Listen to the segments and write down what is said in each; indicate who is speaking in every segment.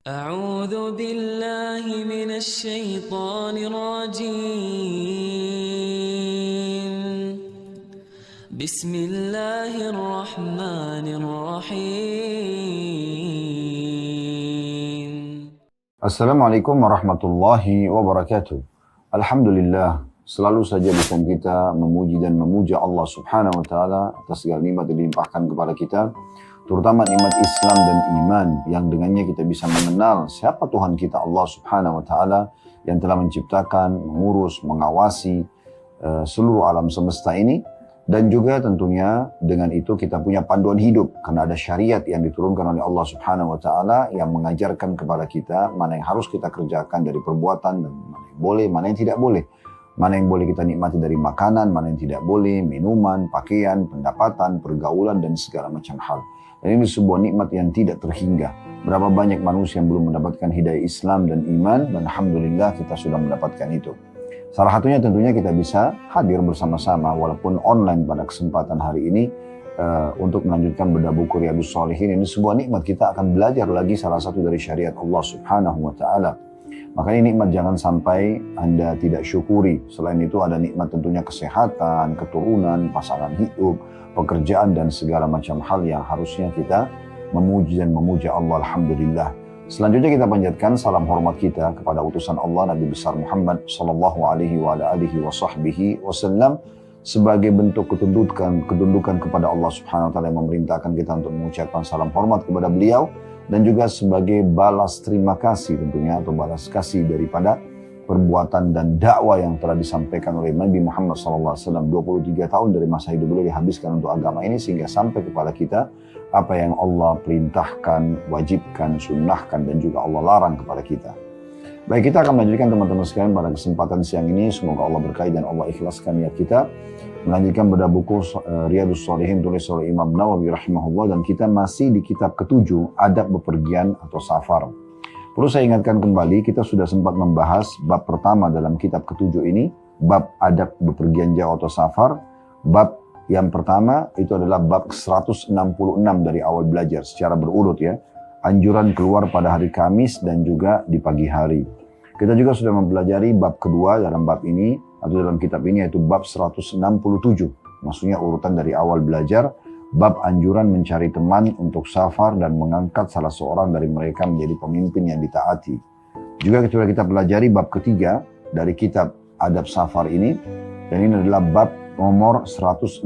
Speaker 1: أعوذ بالله من الشيطان الرجيم بسم الله الرحمن الرحيم
Speaker 2: Assalamualaikum warahmatullahi wabarakatuh. Alhamdulillah, selalu saja lisan kita memuji dan memuja Allah subhanahu wa ta'ala atas segala nikmat yang dilimpahkan kepada kita, terutama nikmat Islam dan iman yang dengannya kita bisa mengenal siapa Tuhan kita Allah subhanahu wa ta'ala yang telah menciptakan, mengurus, mengawasi seluruh alam semesta ini. Dan juga tentunya dengan itu kita punya panduan hidup karena ada syariat yang diturunkan oleh Allah subhanahu wa ta'ala yang mengajarkan kepada kita mana yang harus kita kerjakan dari perbuatan dan mana yang boleh, mana yang tidak boleh. Mana yang boleh kita nikmati dari makanan, mana yang tidak boleh, minuman, pakaian, pendapatan, pergaulan dan segala macam hal. Dan ini sebuah nikmat yang tidak terhingga. Berapa banyak manusia yang belum mendapatkan hidayah Islam dan iman, dan alhamdulillah kita sudah mendapatkan itu. Salah satunya tentunya kita bisa hadir bersama-sama walaupun online pada kesempatan hari ini untuk melanjutkan bedah buku Riyadhus Shalihin. Ini sebuah nikmat, kita akan belajar lagi salah satu dari syariat Allah subhanahu wa ta'ala. Makanya nikmat jangan sampai Anda tidak syukuri. Selain itu ada nikmat tentunya kesehatan, keturunan, pasangan hidup, pekerjaan dan segala macam hal yang harusnya kita memuji dan memuja Allah. Alhamdulillah. Selanjutnya kita panjatkan salam hormat kita kepada utusan Allah Nabi besar Muhammad sallallahu alaihi wasallam sebagai bentuk ketundukan kepada Allah Subhanahu wa taala yang memerintahkan kita untuk mengucapkan salam hormat kepada beliau dan juga sebagai balas terima kasih tentunya atau balas kasih daripada perbuatan dan dakwah yang telah disampaikan oleh Nabi Muhammad sallallahu alaihi wasallam 23 tahun dari masa hidup beliau dihabiskan untuk agama ini sehingga sampai kepada kita apa yang Allah perintahkan, wajibkan, sunnahkan, dan juga Allah larang kepada kita. Baik, kita akan melanjutkan teman-teman sekalian pada kesempatan siang ini. Semoga Allah berkahi dan Allah ikhlaskan niat kita. Melanjutkan bedah buku Riyadhus Shalihin tulis oleh Imam Nawawi rahimahullah. Dan kita masih di kitab ke-7, adab bepergian atau safar. Perlu saya ingatkan kembali, kita sudah sempat membahas bab pertama dalam kitab ke-7 ini. Bab adab bepergian jauh atau safar. Bab yang pertama itu adalah bab 166 dari awal belajar secara berurut ya. Anjuran keluar pada hari Kamis dan juga di pagi hari. Kita juga sudah mempelajari bab kedua dalam bab ini atau dalam kitab ini yaitu bab 167. Maksudnya urutan dari awal belajar. Bab anjuran mencari teman untuk safar dan mengangkat salah seorang dari mereka menjadi pemimpin yang ditaati. Juga kita pelajari bab ketiga dari kitab adab safar ini. Dan ini adalah bab nomor 168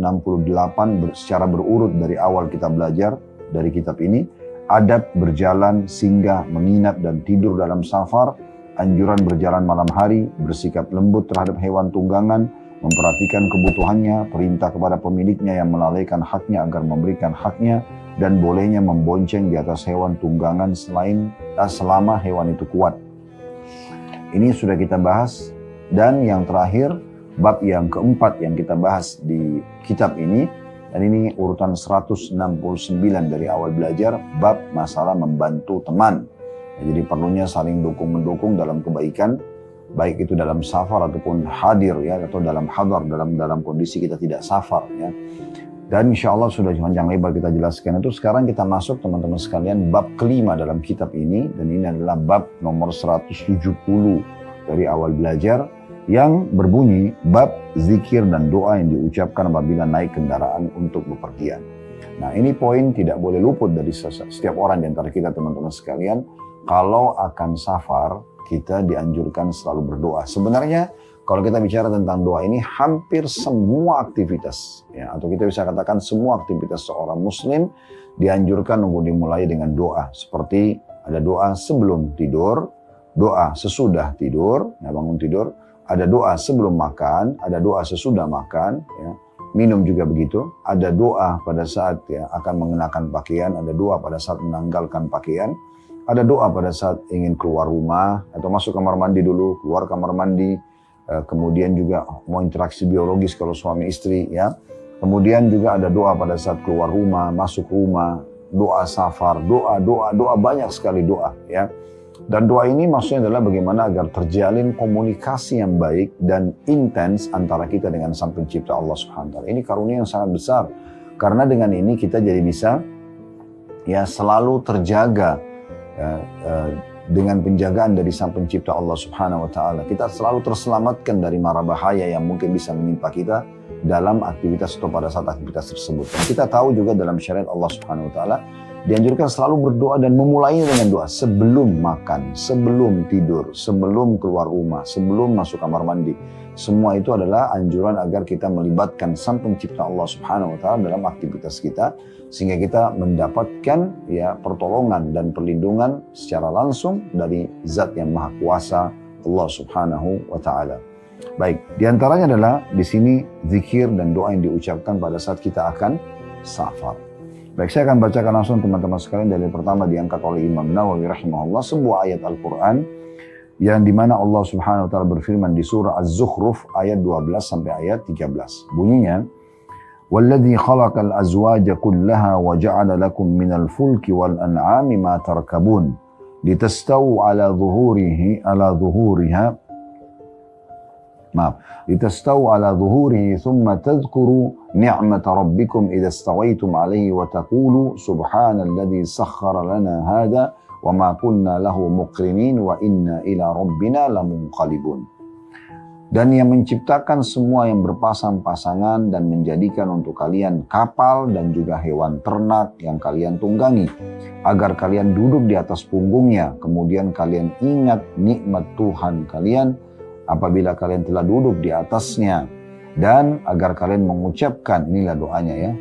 Speaker 2: secara berurut dari awal kita belajar dari kitab ini. Adab berjalan, singgah, menginap dan tidur dalam safar. Anjuran berjalan malam hari, bersikap lembut terhadap hewan tunggangan, memperhatikan kebutuhannya, perintah kepada pemiliknya yang melalaikan haknya agar memberikan haknya, dan bolehnya membonceng di atas hewan tunggangan selama hewan itu kuat. Ini sudah kita bahas. Dan yang terakhir, bab yang keempat yang kita bahas di kitab ini, dan ini urutan 169 dari awal belajar, bab masalah membantu teman. Jadi perlunya saling dukung-mendukung dalam kebaikan, baik itu dalam safar ataupun hadir ya, atau dalam hadar, dalam kondisi kita tidak safar ya. Dan insya Allah sudah panjang lebar kita jelaskan itu. Sekarang kita masuk teman-teman sekalian bab kelima dalam kitab ini, dan ini adalah bab nomor 170 dari awal belajar, yang berbunyi bab zikir dan doa yang diucapkan apabila naik kendaraan untuk bepergian. Nah, ini poin tidak boleh luput dari setiap orang di antara kita teman-teman sekalian. Kalau akan safar, kita dianjurkan selalu berdoa. Sebenarnya kalau kita bicara tentang doa ini, hampir semua aktivitas ya, atau kita bisa katakan semua aktivitas seorang muslim dianjurkan untuk dimulai dengan doa. Seperti ada doa sebelum tidur, doa sesudah tidur, ya, bangun tidur. Ada doa sebelum makan, ada doa sesudah makan, ya. Minum juga begitu. Ada doa pada saat ya, akan mengenakan pakaian, ada doa pada saat menanggalkan pakaian, ada doa pada saat ingin keluar rumah atau masuk kamar mandi dulu, keluar kamar mandi, kemudian juga mau interaksi biologis kalau suami istri, ya. Kemudian juga ada doa pada saat keluar rumah, masuk rumah, doa safar, doa banyak sekali doa, ya. Dan doa ini maksudnya adalah bagaimana agar terjalin komunikasi yang baik dan intens antara kita dengan Sang Pencipta Allah Subhanahu wa taala. Ini karunia yang sangat besar. Karena dengan ini kita jadi bisa ya selalu terjaga dengan penjagaan dari Sang Pencipta Allah Subhanahu wa taala, kita selalu terselamatkan dari mara bahaya yang mungkin bisa menimpa kita dalam aktivitas atau pada saat aktivitas tersebut. Dan kita tahu juga dalam syariat Allah Subhanahu wa taala dianjurkan selalu berdoa dan memulainya dengan doa sebelum makan, sebelum tidur, sebelum keluar rumah, sebelum masuk kamar mandi. Semua itu adalah anjuran agar kita melibatkan Sang Pencipta Allah Subhanahu wa taala dalam aktivitas kita, sehingga kita mendapatkan ya pertolongan dan perlindungan secara langsung dari Zat yang Maha Kuasa Allah Subhanahu wa taala. Baik, diantaranya adalah di sini zikir dan doa yang diucapkan pada saat kita akan safar. Baik, saya akan bacakan langsung teman-teman sekalian dari pertama diangkat oleh Imam Nawawi rahimahullah, sebuah ayat Al-Quran yang dimana Allah Subhanahu wa taala berfirman di surah Az-Zukhruf ayat 12 sampai ayat 13. Bunyinya, "Walladzi khalaqal azwaja kullaha wa ja'ala lakum minal fulki wal an'ami ma tarkabun litastawu ala zuhurihi thumma tadhkuru ni'mata rabbikum idza stawaitum alaihi wa taqulu subhanalladzi sakhkhara lana hadha wa ma kunna lahu muqrinin wa inna ila rabbina lamunqalibun." Dan yang menciptakan semua yang berpasang-pasangan dan menjadikan untuk kalian kapal dan juga hewan ternak yang kalian tunggangi, agar kalian duduk di atas punggungnya, kemudian kalian ingat nikmat Tuhan kalian apabila kalian telah duduk di atasnya, dan agar kalian mengucapkan, inilah doanya ya.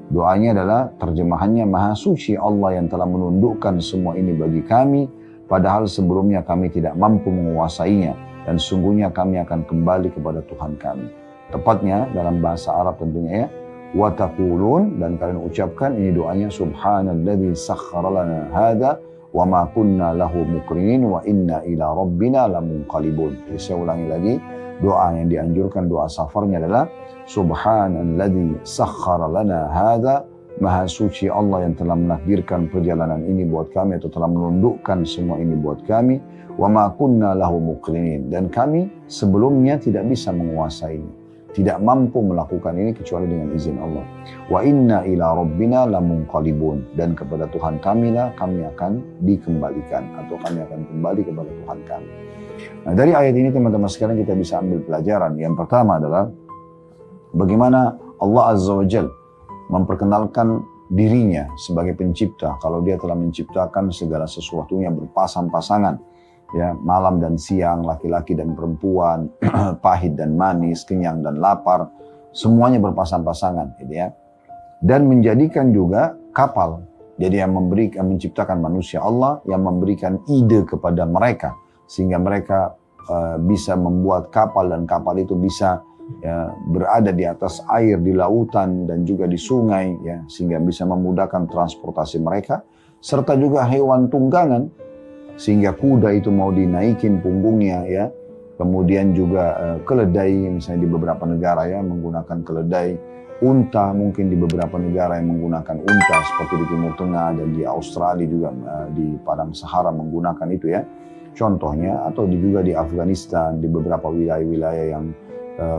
Speaker 2: Doanya adalah terjemahannya, Maha Suci Allah yang telah menundukkan semua ini bagi kami, padahal sebelumnya kami tidak mampu menguasainya, dan sungguhnya kami akan kembali kepada Tuhan kami. Tepatnya dalam bahasa Arab tentunya ya, wa taqulun, dan kalian ucapkan, ini doanya, subhanalladzi sakhkhara lana hadza wa ma kunna lahu muqrinin wa inna ila rabbina lamunqalibun. Jadi saya ulangi lagi, doa yang dianjurkan, doa safarnya adalah subhanalladzi sakhkhara lana hadza, Maha Suci Allah yang telah menakdirkan perjalanan ini buat kami atau telah menundukkan semua ini buat kami, wa ma kunna lahu muqrinin, dan kami sebelumnya tidak bisa menguasainya, tidak mampu melakukan ini kecuali dengan izin Allah. Wa inna ila rabbina lamunqalibun, dan kepada Tuhan kami lah kami akan dikembalikan, atau kami akan kembali kepada Tuhan kami. Nah, dari ayat ini teman-teman sekalian kita bisa ambil pelajaran. Yang pertama adalah bagaimana Allah Azza wa Jalla memperkenalkan dirinya sebagai pencipta, kalau dia telah menciptakan segala sesuatunya berpasang-pasangan, ya, malam dan siang, laki-laki dan perempuan, pahit dan manis, kenyang dan lapar, semuanya berpasang-pasangan, gitu ya. Dan menjadikan juga kapal, jadi yang menciptakan manusia Allah, yang memberikan ide kepada mereka, sehingga mereka bisa membuat kapal, dan kapal itu bisa ya, berada di atas air, di lautan dan juga di sungai, ya, sehingga bisa memudahkan transportasi mereka, serta juga hewan tunggangan, sehingga kuda itu mau dinaikin punggungnya, ya, kemudian juga keledai, misalnya di beberapa negara ya menggunakan keledai, unta mungkin di beberapa negara yang menggunakan unta, seperti di Timur Tengah dan di Australia juga di Padang Sahara menggunakan itu ya, contohnya, atau juga di Afghanistan di beberapa wilayah-wilayah yang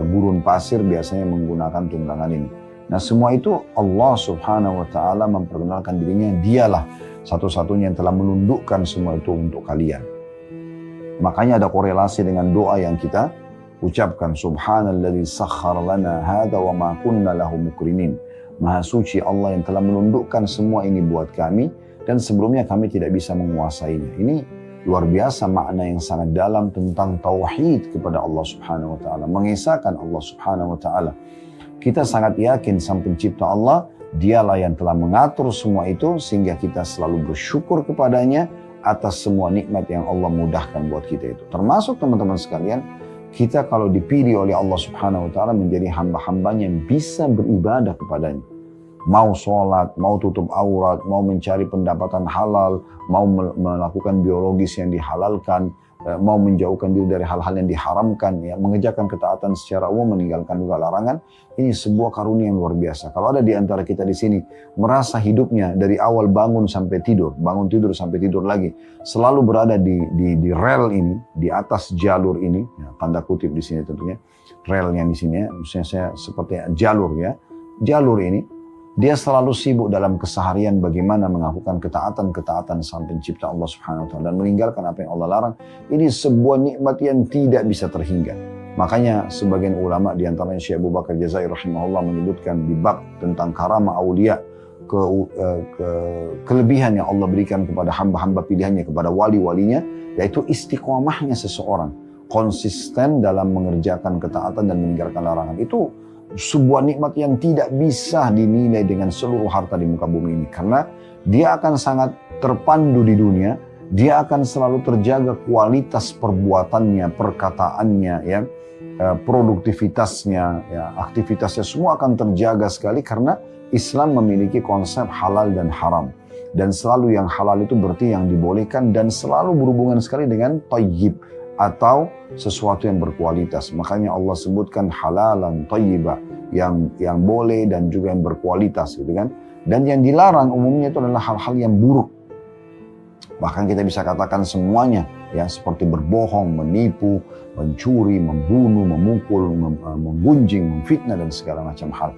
Speaker 2: gurun pasir biasanya menggunakan tunggangan ini. Nah, semua itu Allah Subhanahu wa taala memperkenalkan dirinya, dialah satu-satunya yang telah menundukkan semua itu untuk kalian. Makanya ada korelasi dengan doa yang kita ucapkan, subhanalladzi sakhkhara lana hadza wa ma kunna lahu muqrinin. Maha suci Allah yang telah menundukkan semua ini buat kami, dan sebelumnya kami tidak bisa menguasainya. Ini luar biasa makna yang sangat dalam tentang tauhid kepada Allah Subhanahu wa taala, mengesahkan Allah Subhanahu wa taala. Kita sangat yakin Sang Pencipta Allah, dialah yang telah mengatur semua itu, sehingga kita selalu bersyukur kepadanya atas semua nikmat yang Allah mudahkan buat kita itu. Termasuk teman-teman sekalian, kita kalau dipilih oleh Allah Subhanahu wa taala menjadi hamba-hambanya yang bisa beribadah kepadanya. Mau sholat, mau tutup aurat, mau mencari pendapatan halal, mau melakukan biologis yang dihalalkan, mau menjauhkan diri dari hal-hal yang diharamkan, ya, mengerjakan ketaatan secara umum, meninggalkan juga larangan. Ini sebuah karunia yang luar biasa. Kalau ada di antara kita di sini merasa hidupnya dari awal bangun sampai tidur, bangun tidur sampai tidur lagi, selalu berada di rel ini, di atas jalur ini, ya, tanda kutip di sini tentunya, relnya di sini ya, maksudnya saya seperti jalur ya, jalur ini, Dia selalu sibuk dalam keseharian bagaimana melakukan ketaatan-ketaatan sang pencipta Allah Subhanahu wa taala dan meninggalkan apa yang Allah larang. Ini sebuah nikmat yang tidak bisa terhingga. Makanya sebagian ulama di antaranya Syekh Abu Bakar Jazair rahimahullah menyebutkan di bab tentang karamah aulia, kelebihan yang Allah berikan kepada hamba-hamba pilihannya, kepada wali-walinya, yaitu istiqomahnya seseorang, konsisten dalam mengerjakan ketaatan dan meninggalkan larangan. Itu sebuah nikmat yang tidak bisa dinilai dengan seluruh harta di muka bumi ini. Karena dia akan sangat terpandu di dunia, dia akan selalu terjaga kualitas perbuatannya, perkataannya, ya, produktivitasnya, ya, aktivitasnya semua akan terjaga sekali karena Islam memiliki konsep halal dan haram. Dan selalu yang halal itu berarti yang dibolehkan dan selalu berhubungan sekali dengan thayyib atau sesuatu yang berkualitas. Makanya Allah sebutkan halalan thayyiba, yang boleh dan juga yang berkualitas gitu kan. Dan yang dilarang umumnya itu adalah hal-hal yang buruk. Bahkan kita bisa katakan semuanya, ya, seperti berbohong, menipu, mencuri, membunuh, memukul, menggunjing, memfitnah dan segala macam hal.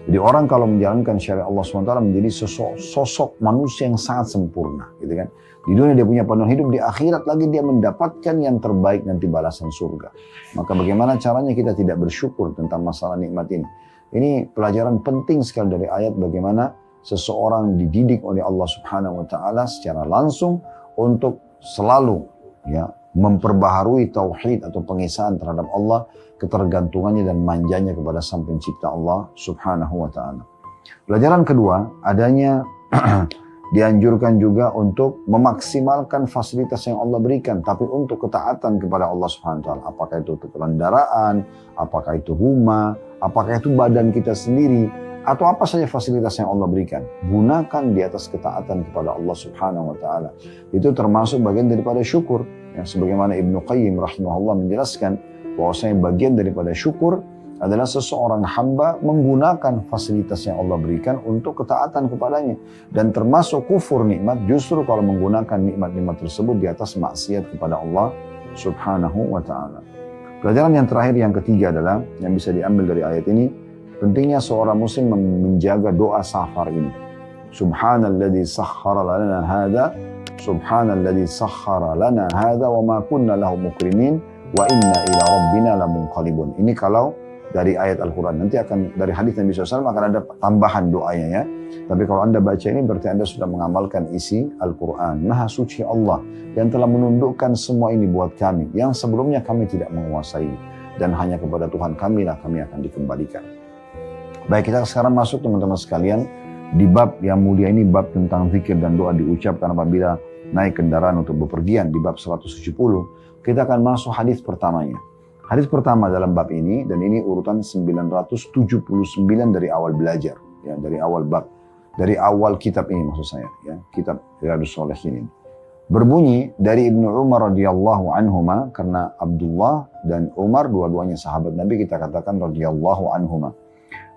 Speaker 2: Jadi orang kalau menjalankan syariat Allah SWT menjadi sosok manusia yang sangat sempurna, gitu kan. Di dunia dia punya panduan hidup, di akhirat lagi dia mendapatkan yang terbaik nanti balasan surga. Maka bagaimana caranya kita tidak bersyukur tentang masalah nikmat ini? Ini pelajaran penting sekali dari ayat bagaimana seseorang dididik oleh Allah Subhanahu wa taala secara langsung untuk selalu, ya, memperbaharui tauhid atau pengesahan terhadap Allah, ketergantungannya dan manjanya kepada Sang Pencipta Allah Subhanahu wa taala. Pelajaran kedua, adanya dianjurkan juga untuk memaksimalkan fasilitas yang Allah berikan, tapi untuk ketaatan kepada Allah Subhanahu wa taala. Apakah itu kendaraan, apakah itu rumah, apakah itu badan kita sendiri, atau apa saja fasilitas yang Allah berikan. Gunakan di atas ketaatan kepada Allah Subhanahu wa taala. Itu termasuk bagian daripada syukur. Ya, sebagaimana Ibnu Qayyim rahimahullah menjelaskan bahwasanya bagian daripada syukur adalah seseorang hamba menggunakan fasilitas yang Allah berikan untuk ketaatan kepadanya. Dan termasuk kufur nikmat justru kalau menggunakan nikmat-nikmat tersebut di atas maksiat kepada Allah Subhanahu wa ta'ala. Pelajaran yang terakhir, yang ketiga adalah, yang bisa diambil dari ayat ini, pentingnya seorang muslim menjaga doa safar ini. Subhanalladzi sakhkhara lana hadza, subhanalladzi sakhkhara lana hadza wa ma kunna lahu muqrinin wa inna ila rabbina lamunqalibun. Ini kalau dari ayat Al-Quran. Nanti akan dari hadis Nabi SAW akan ada tambahan doanya, ya. Tapi kalau Anda baca ini berarti Anda sudah mengamalkan isi Al-Quran. Maha suci Allah yang telah menundukkan semua ini buat kami, yang sebelumnya kami tidak menguasai. Dan hanya kepada Tuhan kami lah kami akan dikembalikan. Baik, kita sekarang masuk teman-teman sekalian di bab yang mulia ini, bab tentang zikir dan doa diucapkan apabila naik kendaraan untuk bepergian, di bab 170. Kita akan masuk hadis pertamanya. Hadis pertama dalam bab ini, dan ini urutan 979 dari awal belajar, ya, dari awal bab, dari awal kitab ini maksud saya, ya, kitab Riyadhus Shalihin ini. Berbunyi dari Ibnu Umar radhiyallahu anhuma, karena Abdullah dan Umar dua-duanya sahabat Nabi, kita katakan radhiyallahu anhuma.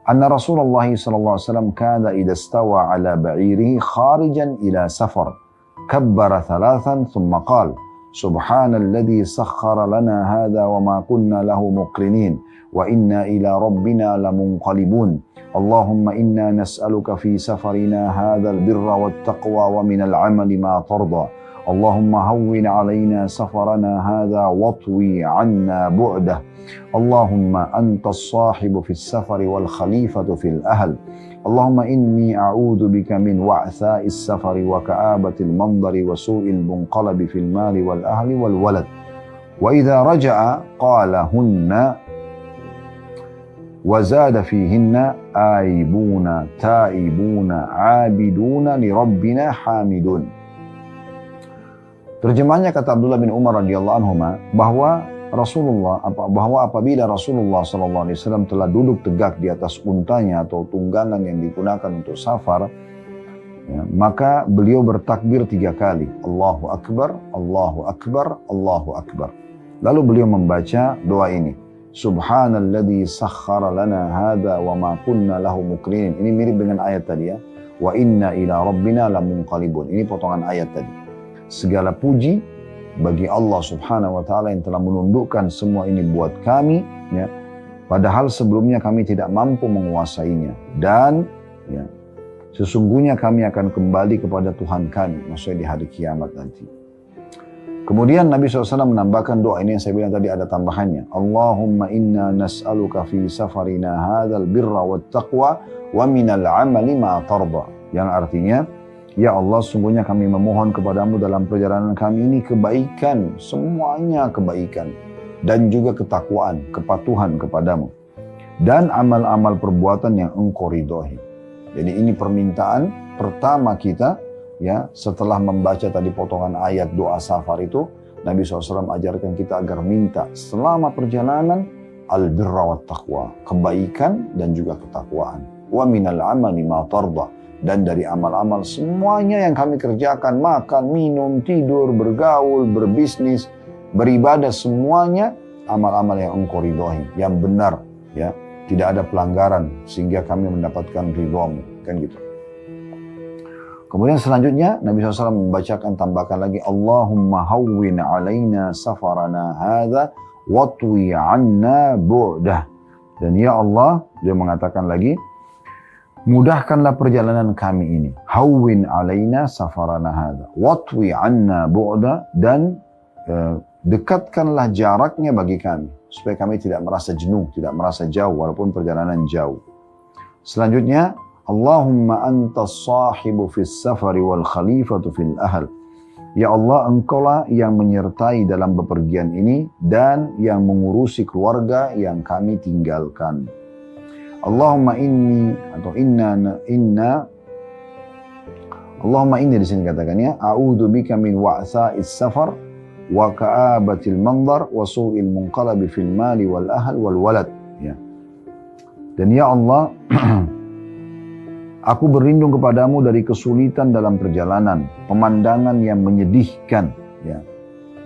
Speaker 2: Anna Rasulullah sallallahu alaihi wasallam kana idza stawa ala ba'irihi kharijan ila safar, kabbara thalathan thumma qala سبحان الذي سخر لنا هذا وما كنا له مقرنين وإنا إلى ربنا لمنقلبون اللهم إنا نسألك في سفرنا هذا البر والتقوى ومن العمل ما ترضى اللهم هون علينا سفرنا هذا واطوي عنا بعده اللهم أنت الصاحب في السفر والخليفة في الأهل اللهم إني أعوذ بك من وعثاء السفر وكآبة المنظر وسوء المنقلب في المال والأهل والولد وإذا رجع قالهن وزاد فيهن آيبون تائبون عابدون لربنا حامدون. Terjemahnya kata Abdullah bin Umar radhiyallahu anhu bahwa apabila Rasulullah SAW telah duduk tegak di atas untanya atau tunggangan yang digunakan untuk safar, ya, maka beliau bertakbir 3 kali. Allahu Akbar, Allahu Akbar, Allahu Akbar. Lalu beliau membaca doa ini. Subhanalladzi sakhkhara lana hadza wa ma kunna lahu muqrinin. Ini mirip dengan ayat tadi, ya. Wa inna ila rabbina lamunqalibun. Ini potongan ayat tadi. Segala puji bagi Allah Subhanahu wa ta'ala yang telah menundukkan semua ini buat kami, ya, padahal sebelumnya kami tidak mampu menguasainya, dan, ya, Sesungguhnya kami akan kembali kepada Tuhan kami, maksudnya di hari kiamat nanti. Kemudian Nabi SAW menambahkan doa ini yang saya bilang tadi ada tambahannya. Allahumma inna nas'aluka fi safarina hadzal birra wat taqwa wa minal amali ma tarda. Yang artinya, ya Allah, sungguhnya kami memohon kepadamu dalam perjalanan kami ini kebaikan, semuanya kebaikan. Dan juga ketakwaan, kepatuhan kepadamu. Dan amal-amal perbuatan yang engkau ridhoi. Jadi ini permintaan pertama kita, ya, setelah membaca tadi potongan ayat doa safar itu, Nabi SAW ajarkan kita agar minta selama perjalanan al-birra wat taqwa, kebaikan dan juga ketakwaan. Wa minal amali ma tarda, dan dari amal-amal semuanya yang kami kerjakan, makan, minum, tidur, bergaul, berbisnis, beribadah, semuanya amal-amal yang engkau ridhoi, yang benar, ya. Tidak ada pelanggaran sehingga kami mendapatkan ridhamu, kan gitu. Kemudian selanjutnya Nabi SAW membacakan, tambahkan lagi, Allahumma hawwin alaina safarana hadha watwi anna bu'dah. Dan ya Allah, dia mengatakan lagi, mudahkanlah perjalanan kami ini. Hawwin alaina safarana hadha watwi anna bu'dah, dan dekatkanlah jaraknya bagi kami, supaya kami tidak merasa jenuh, tidak merasa jauh, walaupun perjalanan jauh. Selanjutnya, Allahumma antas sahibu fis safari wal khalifatu fil ahl. Ya Allah, engkaulah yang menyertai dalam bepergian ini dan yang mengurusi keluarga yang kami tinggalkan. Allahumma inni atau inna Allahumma inni di sini katakannya, a'udzu bika min wa'sa'is safar wa ka'abatil mandar wa su'il munqalabi fil mali wal ahl wal walad. Ya. Dan ya Allah, aku berlindung kepadamu dari kesulitan dalam perjalanan, pemandangan yang menyedihkan. Ya.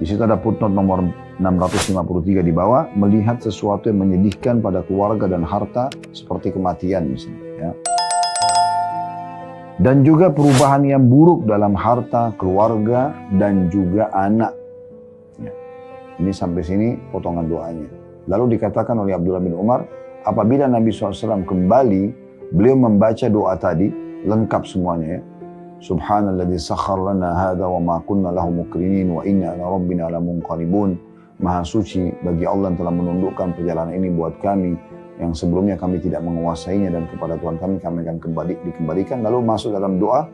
Speaker 2: Di situ ada footnote nomor 653 di bawah, melihat sesuatu yang menyedihkan pada keluarga dan harta seperti kematian misalnya. Ya. Dan juga perubahan yang buruk dalam harta, keluarga, dan juga anak. Ya. Ini sampai sini potongan doanya. Lalu dikatakan oleh Abdullah bin Umar, apabila Nabi SAW kembali, beliau membaca doa tadi, lengkap semuanya ya. Subhanalladzi sakhkhar lana hadza wa ma kunna lahu muqrinin wa inna ila rabbina lamunqalibun. Maha suci bagi Allah yang telah menundukkan perjalanan ini buat kami, yang sebelumnya kami tidak menguasainya, dan kepada Tuhan kami akan dikembalikan. Lalu masuk dalam doa,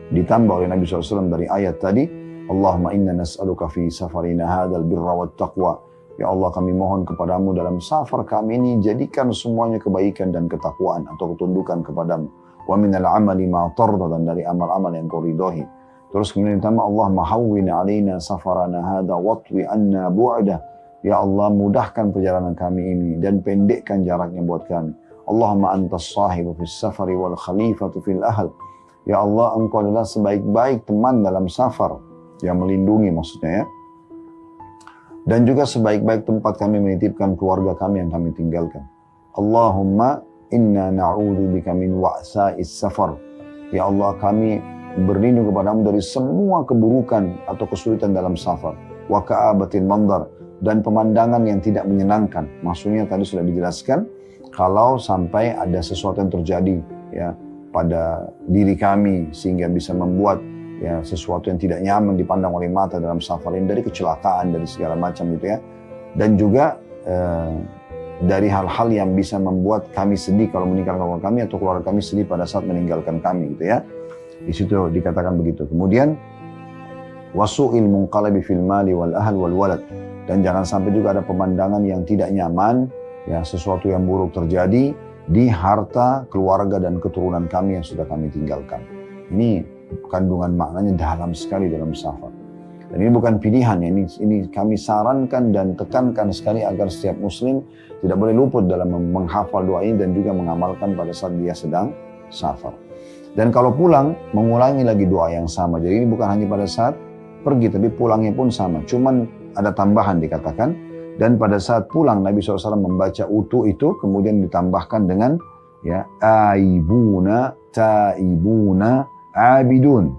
Speaker 2: ditambah oleh Nabi SAW dari ayat tadi, Allahumma inna nas'aluka fi safarina hadzal birra wat taqwa. Ya Allah, kami mohon kepadamu dalam safar kami ini, jadikan semuanya kebaikan dan ketakwaan atau ketundukan kepadamu. Wa minal amali ma tarda, dan dari amal-amal yang kau ridhoi. Terus kemudian ditambah, Allahumma hawwin alaina safarana hadha watwi anna bu'dah. Ya Allah, mudahkan perjalanan kami ini dan pendekkan jaraknya buat kami. Allahumma antas sahibu fis safari wal khalifatu fil ahl. Ya Allah, engkau adalah sebaik-baik teman dalam safar, yang melindungi maksudnya ya. Dan juga sebaik-baik tempat kami menitipkan keluarga kami yang kami tinggalkan. Allahumma inna na'udzubika min wa'sa'is safar. Ya Allah, kami berlindung kepadamu dari semua keburukan atau kesulitan dalam safar. Wa ka'abatil mandar, dan pemandangan yang tidak menyenangkan. Maksudnya tadi sudah dijelaskan, kalau sampai ada sesuatu yang terjadi ya pada diri kami sehingga bisa membuat ya sesuatu yang tidak nyaman dipandang oleh mata dalam safar ini, dari kecelakaan, dari segala macam gitu ya. Dan juga dari hal-hal yang bisa membuat kami sedih kalau meninggalkan keluarga kami, atau keluarga kami sedih pada saat meninggalkan kami gitu ya. Di situ dikatakan begitu. Kemudian wasu'il munqalabi fil mali wal ahl wal walad, dan jangan sampai juga ada pemandangan yang tidak nyaman ya, sesuatu yang buruk terjadi di harta, keluarga, dan keturunan kami yang sudah kami tinggalkan. Ini kandungan maknanya dalam sekali dalam safar. Dan ini bukan pilihan ya, ini kami sarankan dan tekankan sekali agar setiap muslim tidak boleh luput dalam menghafal doa ini dan juga mengamalkan pada saat dia sedang safar. Dan kalau pulang, mengulangi lagi doa yang sama. Jadi ini bukan hanya pada saat pergi, tapi pulangnya pun sama. Cuman ada tambahan dikatakan, dan pada saat pulang Nabi SAW membaca utuh itu, kemudian ditambahkan dengan ya aibuna, taibuna, abidun,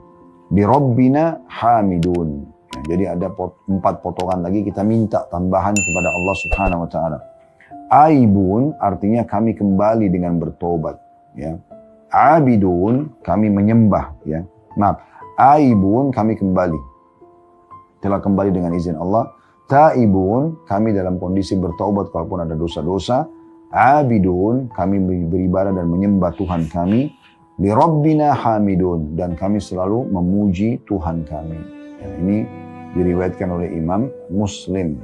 Speaker 2: birabbina hamidun. Ya, jadi ada 4 potongan lagi kita minta tambahan kepada Allah Subhanahu Wa Taala. Aibun artinya kami kembali dengan bertobat. Ya. Abidun, kami menyembah. Ya. Maaf, aibun, kami kembali. Telah kembali dengan izin Allah. Taibun, kami dalam kondisi bertaubat kalaupun ada dosa-dosa. Abidun, kami beribadah dan menyembah Tuhan kami. Li Rabbina hamidun, dan kami selalu memuji Tuhan kami. Ya, ini diriwayatkan oleh Imam Muslim.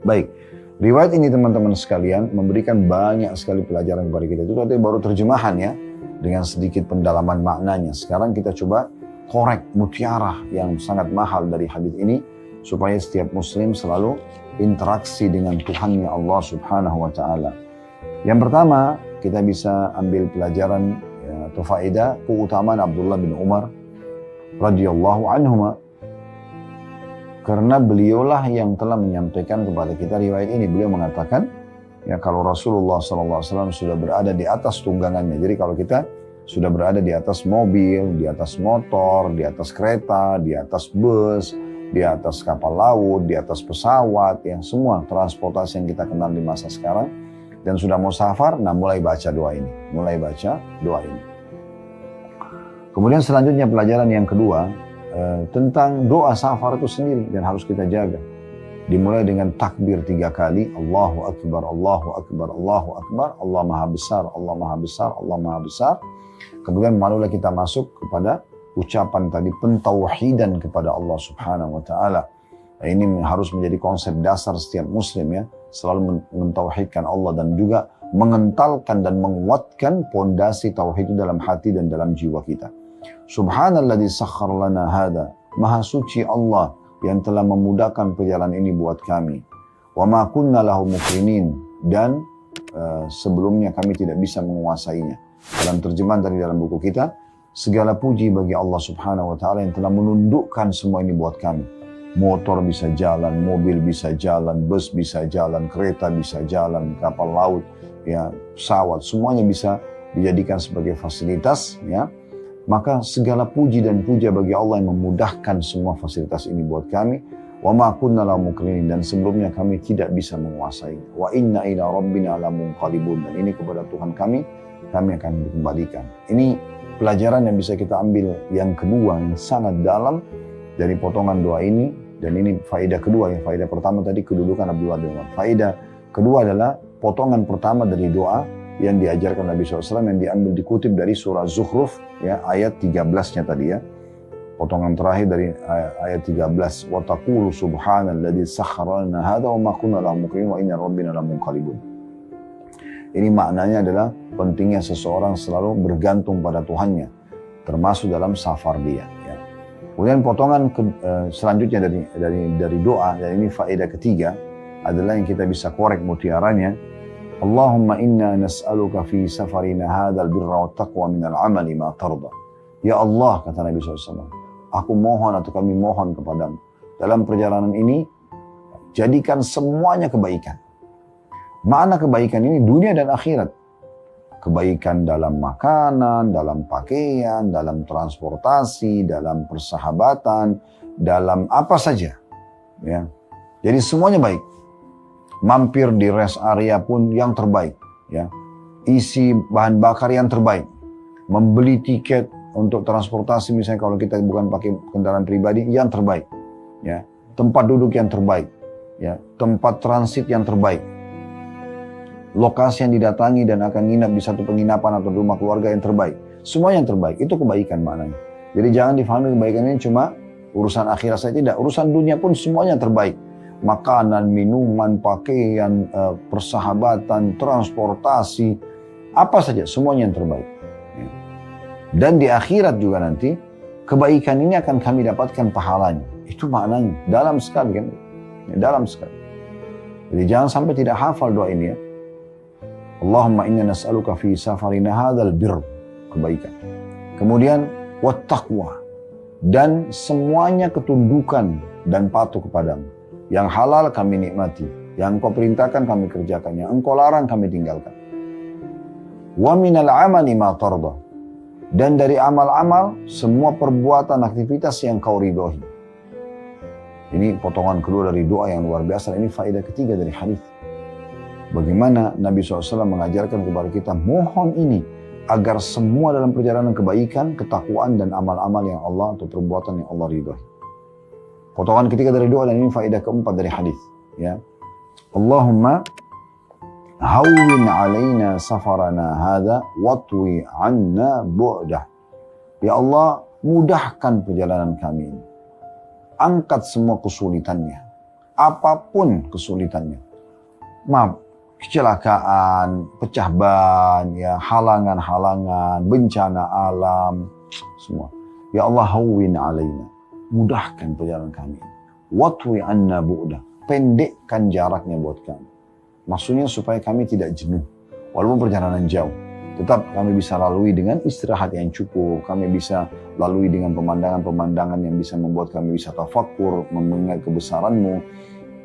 Speaker 2: Baik, riwayat ini teman-teman sekalian memberikan banyak sekali pelajaran kepada kita. Itu tadi baru terjemahan ya, dengan sedikit pendalaman maknanya. Sekarang kita coba korek mutiara yang sangat mahal dari hadis ini, supaya setiap muslim selalu interaksi dengan Tuhannya Allah Subhanahu wa Ta'ala. Yang pertama, kita bisa ambil pelajaran atau faedah keutamaan Abdullah bin Umar radhiyallahu anhuma, karena beliaulah yang telah menyampaikan kepada kita riwayat ini. Beliau mengatakan, ya kalau Rasulullah SAW sudah berada di atas tunggangannya. Jadi kalau kita sudah berada di atas mobil, di atas motor, di atas kereta, di atas bus, di atas kapal laut, di atas pesawat, yang semua transportasi yang kita kenal di masa sekarang, dan sudah mau safar, nah mulai baca doa ini. Kemudian selanjutnya pelajaran yang kedua, tentang doa safar itu sendiri dan harus kita jaga. Dimulai dengan takbir 3 kali, Allahu Akbar, Allahu Akbar, Allahu Akbar, Allah Maha Besar, Allah Maha Besar, Allah Maha Besar. Kemudian malulah kita masuk kepada ucapan tadi pentauhidan kepada Allah Subhanahu wa Ta'ala. Nah, ini harus menjadi konsep dasar setiap muslim ya, selalu mentauhidkan Allah dan juga mengentalkan dan menguatkan pondasi tauhid itu dalam hati dan dalam jiwa kita. Subhanalladzi sakhkhara lana hada, maha suci Allah yang telah memudahkan perjalanan ini buat kami. Wa ma kunna lahu muqrinin, dan sebelumnya kami tidak bisa menguasainya. Dalam terjemahan tadi dalam buku kita, segala puji bagi Allah Subhanahu wa Ta'ala yang telah menundukkan semua ini buat kami. Motor bisa jalan, mobil bisa jalan, bus bisa jalan, kereta bisa jalan, kapal laut, ya, pesawat, semuanya bisa dijadikan sebagai fasilitas, ya. Maka segala puji dan puja bagi Allah yang memudahkan semua fasilitas ini buat kami. Wa ma kunna lahu muqrinin, dan sebelumnya kami tidak bisa menguasai. Wa inna ila rabbina lamunqalibun, dan ini kepada Tuhan kami akan dikembalikan. Ini pelajaran yang bisa kita ambil yang kedua yang sangat dalam dari potongan doa ini, dan ini faedah kedua ya. Faedah pertama tadi kedudukan Abdullah bin Umar. Faedah kedua adalah potongan pertama dari doa yang diajarkan Nabi SAW, yang diambil dikutip dari surah Zukhruf ya, ayat 13-nya tadi ya. Potongan terakhir dari ayat 13, wa taqulu subhanalladzi sakhkhara lana hadza wa ma kunna lahu muqrinin wa inna rabbina lamunqalibun. Ini maknanya adalah pentingnya seseorang selalu bergantung pada Tuhannya, termasuk dalam safar dia. Ya. Kemudian potongan selanjutnya dari doa, dan ini faedah ketiga adalah yang kita bisa korek mutiaranya. Allahumma inna nas'aluka fi safarina hadzal birra wa taqwa minal amali ma tarda. Ya Allah, kata Nabi SAW, aku mohon atau kami mohon kepadamu, dalam perjalanan ini jadikan semuanya kebaikan. Mana kebaikan ini? Dunia dan akhirat. Kebaikan dalam makanan, dalam pakaian, dalam transportasi, dalam persahabatan, dalam apa saja. Ya. Jadi semuanya baik. Mampir di rest area pun yang terbaik. Ya. Isi bahan bakar yang terbaik. Membeli tiket untuk transportasi misalnya kalau kita bukan pakai kendaraan pribadi yang terbaik. Ya. Tempat duduk yang terbaik. Ya. Tempat transit yang terbaik. Lokasi yang didatangi dan akan nginap di satu penginapan atau rumah keluarga yang terbaik. Semua yang terbaik, itu kebaikan maknanya. Jadi jangan difahami kebaikan ini cuma urusan akhirat saja, tidak. Urusan dunia pun semuanya terbaik. Makanan, minuman, pakaian, persahabatan, transportasi, apa saja, semuanya yang terbaik. Dan di akhirat juga nanti, kebaikan ini akan kami dapatkan pahalanya. Itu maknanya, dalam sekali kan? Dalam sekali. Jadi jangan sampai tidak hafal doa ini ya. Allahumma inna nas'aluka fi safarina hadzal birr, kebaikan. Kemudian wat taqwa, dan semuanya ketundukan dan patuh kepadamu. Yang halal kami nikmati, yang engkau perintahkan kami kerjakan, yang engkau larang kami tinggalkan. Wa minal amali ma tarda, dan dari amal-amal semua perbuatan aktivitas yang kau ridhoi. Ini potongan kedua dari doa yang luar biasa. Ini faedah ketiga dari hadis. Bagaimana Nabi SAW mengajarkan kepada kita, mohon ini agar semua dalam perjalanan kebaikan, ketakwaan dan amal-amal yang Allah atau perbuatan yang Allah ridhoi. Potongan ketiga dari doa, dan ini faedah keempat dari hadis. Ya, Allahumma hawwin alaina safarana hadha watwi anna bu'dah. Ya Allah, mudahkan perjalanan kami ini. Angkat semua kesulitannya. Apapun kesulitannya. Maaf, kecelakaan, pecah ban, ya, halangan-halangan, bencana alam, semua. Ya Allah, hawwin alaina. Mudahkan perjalanan kami. Watwi anna bu'dah. Pendekkan jaraknya buat kami. Maksudnya supaya kami tidak jenuh. Walaupun perjalanan jauh. Tetap kami bisa lalui dengan istirahat yang cukup. Kami bisa lalui dengan pemandangan-pemandangan yang bisa membuat kami bisa tafakur, mengingat kebesaran-Mu.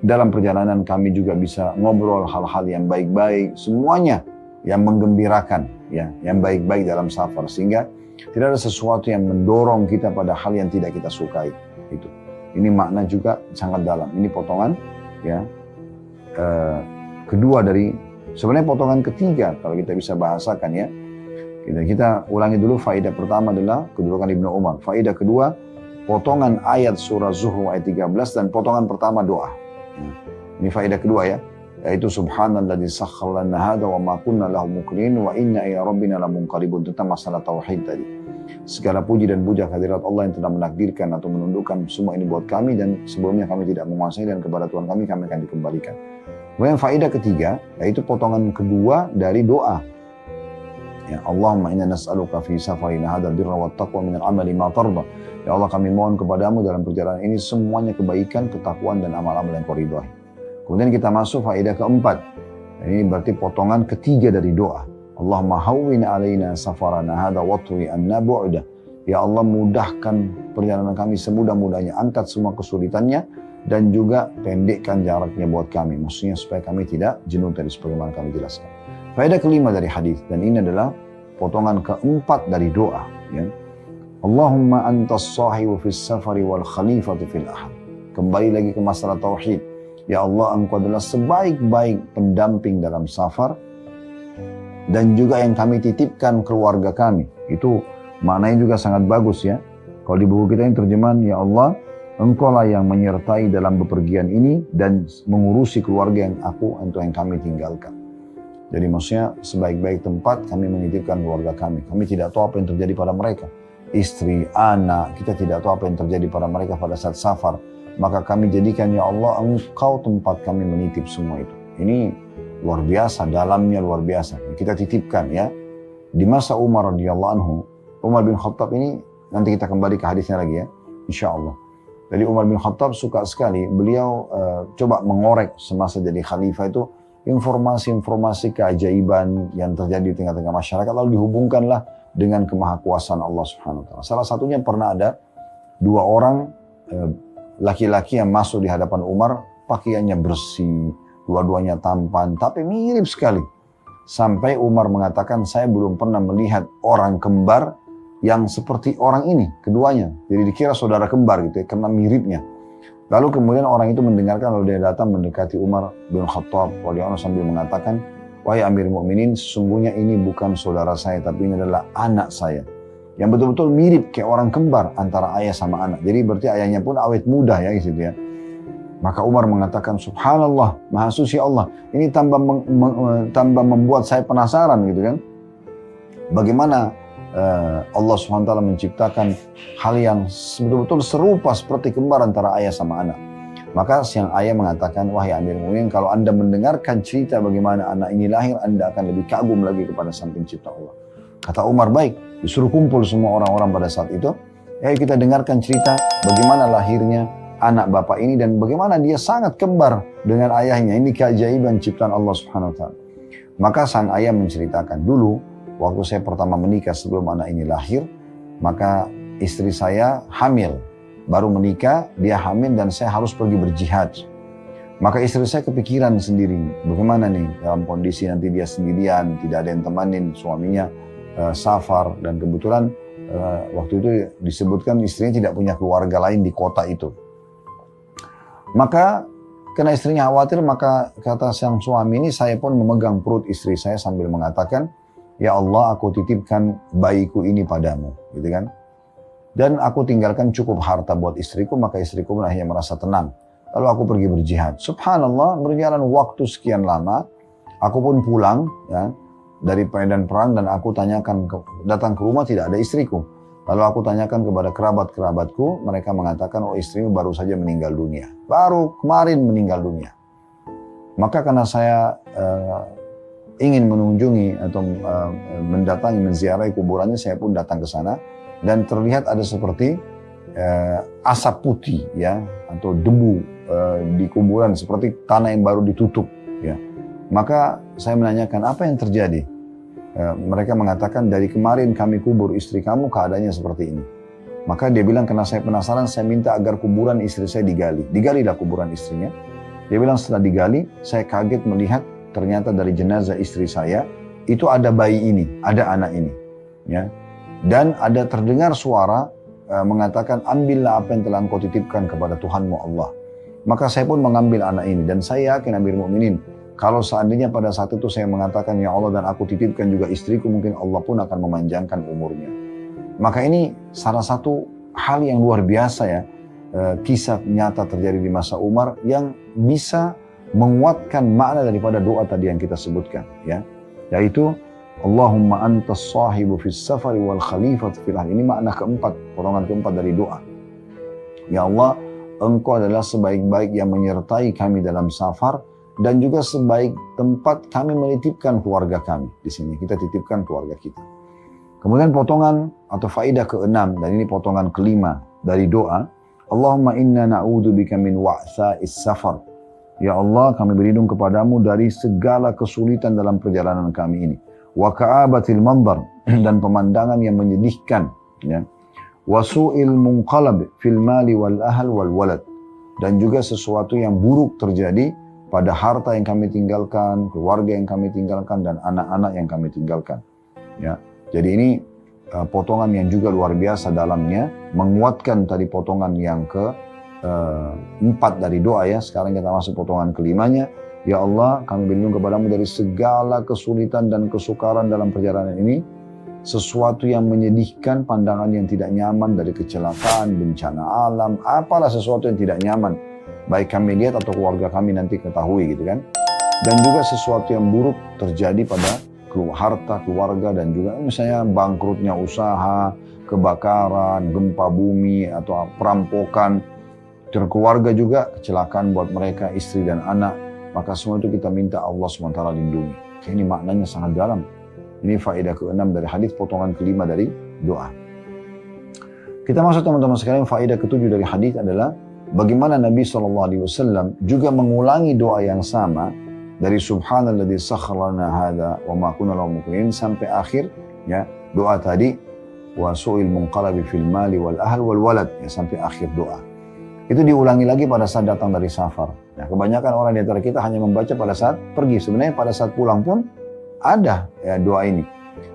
Speaker 2: Dalam perjalanan kami juga bisa ngobrol hal-hal yang baik-baik. Semuanya yang menggembirakan. Ya, yang baik-baik dalam safar. Sehingga tidak ada sesuatu yang mendorong kita pada hal yang tidak kita sukai. Itu. Ini makna juga sangat dalam. Ini potongan ya kedua dari, sebenarnya potongan ketiga kalau kita bisa bahasakan ya. Kita ulangi dulu. Faedah pertama adalah kedudukan Ibnu Umar. Faedah kedua, potongan ayat surah Zuhru ayat 13 dan potongan pertama doa. Ini faedah kedua ya, yaitu subhanalladzi sakhkhara lana hadza wa ma kunna lahu muqrinin wa inna ila rabbina lamunqalibun, tentang masalah tauhid tadi. Segala puji dan puja kehadirat Allah yang telah menakdirkan atau menundukkan semua ini buat kami, dan sebelumnya kami tidak menguasai, dan kepada Tuhan kami akan dikembalikan. Kemudian faedah ketiga, yaitu potongan kedua dari doa. Ya, Allahumma inna nas'aluka fi safarina hadzal birra wat taqwa minal amali ma tarda. Ya Allah, kami mohon kepadamu dalam perjalanan ini semuanya kebaikan, ketakwaan dan amal-amal yang Kau ridhoi. Kemudian kita masuk faedah keempat. Ini berarti potongan ketiga dari doa. Allahumma hawwin alaina safarana hadza watwi anna bu'da. Ya Allah, mudahkan perjalanan kami semudah-mudahnya, angkat semua kesulitannya, dan juga pendekkan jaraknya buat kami. Maksudnya supaya kami tidak jenuh tadi sebagaimana kami jelaskan. Faedah kelima dari hadis, dan ini adalah potongan keempat dari doa. Ya. Allahumma antas sahibu fis safari wal khalifatu fil ahad. Kembali lagi ke masalah tauhid. Ya Allah, Engkau adalah sebaik-baik pendamping dalam safar, dan juga yang kami titipkan keluarga kami. Itu maknanya juga sangat bagus ya. Kalau di buku kita yang terjemahan, ya Allah, Engkau lah yang menyertai dalam bepergian ini dan mengurusi keluarga yang kami tinggalkan. Jadi maksudnya sebaik-baik tempat kami menitipkan keluarga kami. Kami tidak tahu apa yang terjadi pada mereka. Istri, anak, kita tidak tahu apa yang terjadi pada mereka pada saat safar. Maka kami jadikan, ya Allah, Engkau tempat kami menitip semua itu. Ini luar biasa, dalamnya luar biasa. Kita titipkan ya. Di masa Umar radhiyallahu anhu, Umar bin Khattab ini, nanti kita kembali ke hadisnya lagi ya, insya Allah. Jadi Umar bin Khattab suka sekali, beliau coba mengorek semasa jadi khalifah itu, informasi-informasi keajaiban yang terjadi di tengah-tengah masyarakat, lalu dihubungkanlah dengan kemahakuasaan Allah Subhanahu wa Ta'ala. Salah satunya pernah ada dua orang laki-laki yang masuk di hadapan Umar, pakaiannya bersih, dua-duanya tampan, tapi mirip sekali. Sampai Umar mengatakan, saya belum pernah melihat orang kembar yang seperti orang ini, keduanya. Jadi dikira saudara kembar gitu ya, karena miripnya. Lalu kemudian orang itu mendengarkan, lalu dia datang mendekati Umar bin Khattab radhiyallahu anhu sambil mengatakan, wahai Amir Mukminin, sesungguhnya ini bukan saudara saya, tapi ini adalah anak saya. Yang betul-betul mirip kayak orang kembar antara ayah sama anak. Jadi berarti ayahnya pun awet muda ya gitu ya. Maka Umar mengatakan, subhanallah, maha suci Allah. Ini tambah membuat saya penasaran gitu kan. Bagaimana Allah SWT menciptakan hal yang betul-betul serupa seperti kembar antara ayah sama anak. Maka sang ayah mengatakan, wahai Amir Mu'minin, kalau Anda mendengarkan cerita bagaimana anak ini lahir, Anda akan lebih kagum lagi kepada sang pencipta Allah. Kata Umar, baik, disuruh kumpul semua orang-orang pada saat itu. Ayo kita dengarkan cerita bagaimana lahirnya anak bapak ini dan bagaimana dia sangat kembar dengan ayahnya. Ini keajaiban ciptaan Allah Subhanahu wa Ta'ala. Maka sang ayah menceritakan, dulu waktu saya pertama menikah sebelum anak ini lahir, maka istri saya hamil. Baru menikah, dia hamil dan saya harus pergi berjihad. Maka istri saya kepikiran sendiri, bagaimana nih dalam kondisi nanti dia sendirian, tidak ada yang temanin, suaminya safar, dan kebetulan waktu itu disebutkan istrinya tidak punya keluarga lain di kota itu. Maka Karena istrinya khawatir, maka kata sang suami ini, saya pun memegang perut istri saya sambil mengatakan, ya Allah, aku titipkan bayiku ini padamu, gitu kan. Dan aku tinggalkan cukup harta buat istriku, maka istriku pun akhirnya merasa tenang. Lalu aku pergi berjihad. Subhanallah, berjalan waktu sekian lama, aku pun pulang ya dari medan perang, dan aku tanyakan, datang ke rumah tidak ada istriku. Lalu aku tanyakan kepada kerabat-kerabatku, mereka mengatakan, oh istrimu baru saja meninggal dunia. Baru kemarin meninggal dunia. Maka karena saya ingin mengunjungi atau mendatangi, menziarahi kuburannya, saya pun datang ke sana. Dan terlihat ada seperti asap putih ya, atau debu di kuburan, seperti tanah yang baru ditutup. Ya. Maka saya menanyakan, apa yang terjadi? Mereka mengatakan, dari kemarin kami kubur istri kamu, keadaannya seperti ini. Maka dia bilang, karena saya penasaran, saya minta agar kuburan istri saya digali. Digalilah kuburan istrinya. Dia bilang, setelah digali, saya kaget melihat ternyata dari jenazah istri saya, itu ada bayi ini, ada anak ini. Ya. Dan ada terdengar suara mengatakan, ambillah apa yang telah engkau titipkan kepada Tuhanmu Allah. Maka saya pun mengambil anak ini, dan saya yakin Amirul Mukminin, kalau seandainya pada saat itu saya mengatakan, ya Allah, dan aku titipkan juga istriku, mungkin Allah pun akan memanjangkan umurnya. Maka ini salah satu hal yang luar biasa ya, kisah nyata terjadi di masa Umar yang bisa menguatkan makna daripada doa tadi yang kita sebutkan, ya, yaitu Allahumma antas sahibu fis safari wal khalifat fil ahli. Ini makna keempat, potongan keempat dari doa. Ya Allah, engkau adalah sebaik-baik yang menyertai kami dalam safar, dan juga sebaik tempat kami menitipkan keluarga kami. Di sini kita titipkan keluarga kita. Kemudian potongan atau faidah keenam, dan ini potongan kelima dari doa. Allahumma inna na'udzubika min wa'sa'is safar. Ya Allah, kami berlindung kepadamu dari segala kesulitan dalam perjalanan kami ini. Wa ka'abatil mandar, dan pemandangan yang menyedihkan. Ya. Wa su'il munqalab fil mali wal ahl wal walad. Dan juga sesuatu yang buruk terjadi pada harta yang kami tinggalkan, keluarga yang kami tinggalkan, dan anak-anak yang kami tinggalkan. Ya, jadi ini potongan yang juga luar biasa dalamnya, menguatkan tadi potongan yang keempat dari doa ya. Sekarang kita masuk potongan kelimanya. Ya Allah, kami berlindung kepadamu dari segala kesulitan dan kesukaran dalam perjalanan ini, sesuatu yang menyedihkan, pandangan yang tidak nyaman dari kecelakaan, bencana alam, apalah sesuatu yang tidak nyaman, baik kami lihat atau keluarga kami nanti ketahui gitu kan. Dan juga sesuatu yang buruk terjadi pada harta keluarga, dan juga misalnya bangkrutnya usaha, kebakaran, gempa bumi, atau perampokan, keluarga juga kecelakaan buat mereka, istri dan anak. Maka semua itu kita minta Allah SWT lindungi. Ini maknanya sangat dalam. Ini faedah ke-6 dari hadis, potongan kelima dari doa. Kita masuk teman-teman sekalian, faedah ke-7 dari hadis adalah bagaimana Nabi SAW juga mengulangi doa yang sama dari subhanalladzi sakhkhara lana hadza wa ma kunna lahu muqrinin sampai akhir ya, doa tadi wa su'il munqalabi fil mali wal ahl wal walad ya, sampai akhir doa. Itu diulangi lagi pada saat datang dari safar. Nah, kebanyakan orang di antara kita hanya membaca pada saat pergi. Sebenarnya pada saat pulang pun ada ya doa ini.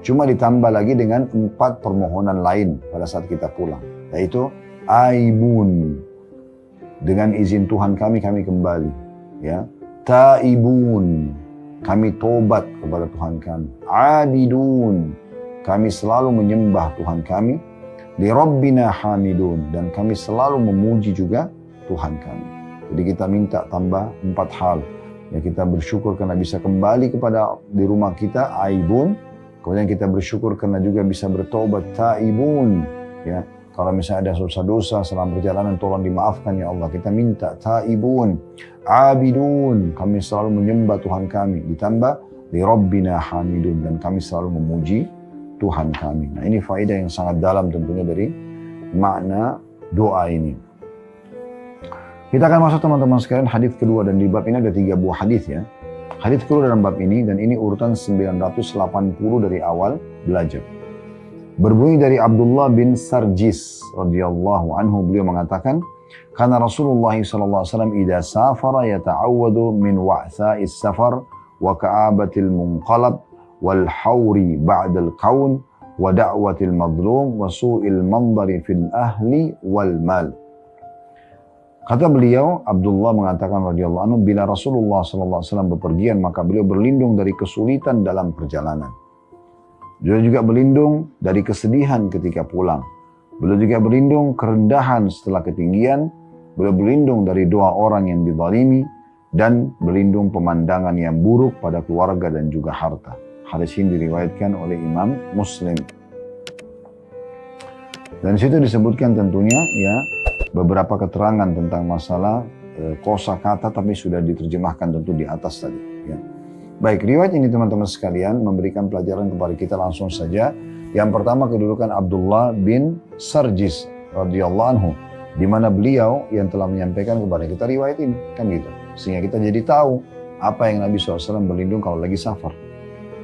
Speaker 2: Cuma ditambah lagi dengan 4 permohonan lain pada saat kita pulang. Yaitu aibun, dengan izin Tuhan kami kembali. Ya. Taibun, kami tobat kepada Tuhan kami. Abidun, kami selalu menyembah Tuhan kami. Li Rabbina hamidun, dan kami selalu memuji juga Tuhan kami. Jadi kita minta tambah 4 hal. Ya, kita bersyukur karena bisa kembali kepada di rumah kita, aibun. Kemudian kita bersyukur karena juga bisa bertobat, taibun. Ya, kalau misalnya ada dosa-dosa selama perjalanan, tolong dimaafkan ya Allah. Kita minta taibun, abidun, kami selalu menyembah Tuhan kami. Ditambah li Rabbina hamidun, dan kami selalu memuji Tuhan kami. Nah, ini faedah yang sangat dalam tentunya dari makna doa ini. Kita akan masuk teman-teman sekalian hadis kedua, dan di bab ini ada 3 buah hadis ya. Hadis kedua dalam bab ini, dan ini urutan 980 dari awal belajar. Berbunyi dari Abdullah bin Sarjis radhiyallahu anhu, beliau mengatakan, karena Rasulullah SAW idza safara yata'awwadu min wa'sa'is safar wa ka'abatil munqalab wal hauri ba'dal qaun wa da'watil madlum wa su'il mandari fil ahli wal mal. Kata beliau, Abdullah mengatakan radhiyallahu anhu, bila Rasulullah SAW bepergian, maka beliau berlindung dari kesulitan dalam perjalanan. Beliau juga berlindung dari kesedihan ketika pulang. Beliau juga berlindung kerendahan setelah ketinggian. Beliau berlindung dari doa orang yang dizalimi. Dan berlindung pemandangan yang buruk pada keluarga dan juga harta. Hadis ini diriwayatkan oleh Imam Muslim. Dan di situ disebutkan tentunya ya beberapa keterangan tentang masalah kosakata, tapi sudah diterjemahkan tentu di atas tadi. Ya. Baik, riwayat ini teman-teman sekalian memberikan pelajaran kepada kita langsung saja. Yang pertama kedudukan Abdullah bin Sarjis radhiyallahu anhu, di mana beliau yang telah menyampaikan kepada kita riwayat ini, kan gitu. Sehingga kita jadi tahu apa yang Nabi SAW berlindung kalau lagi safar.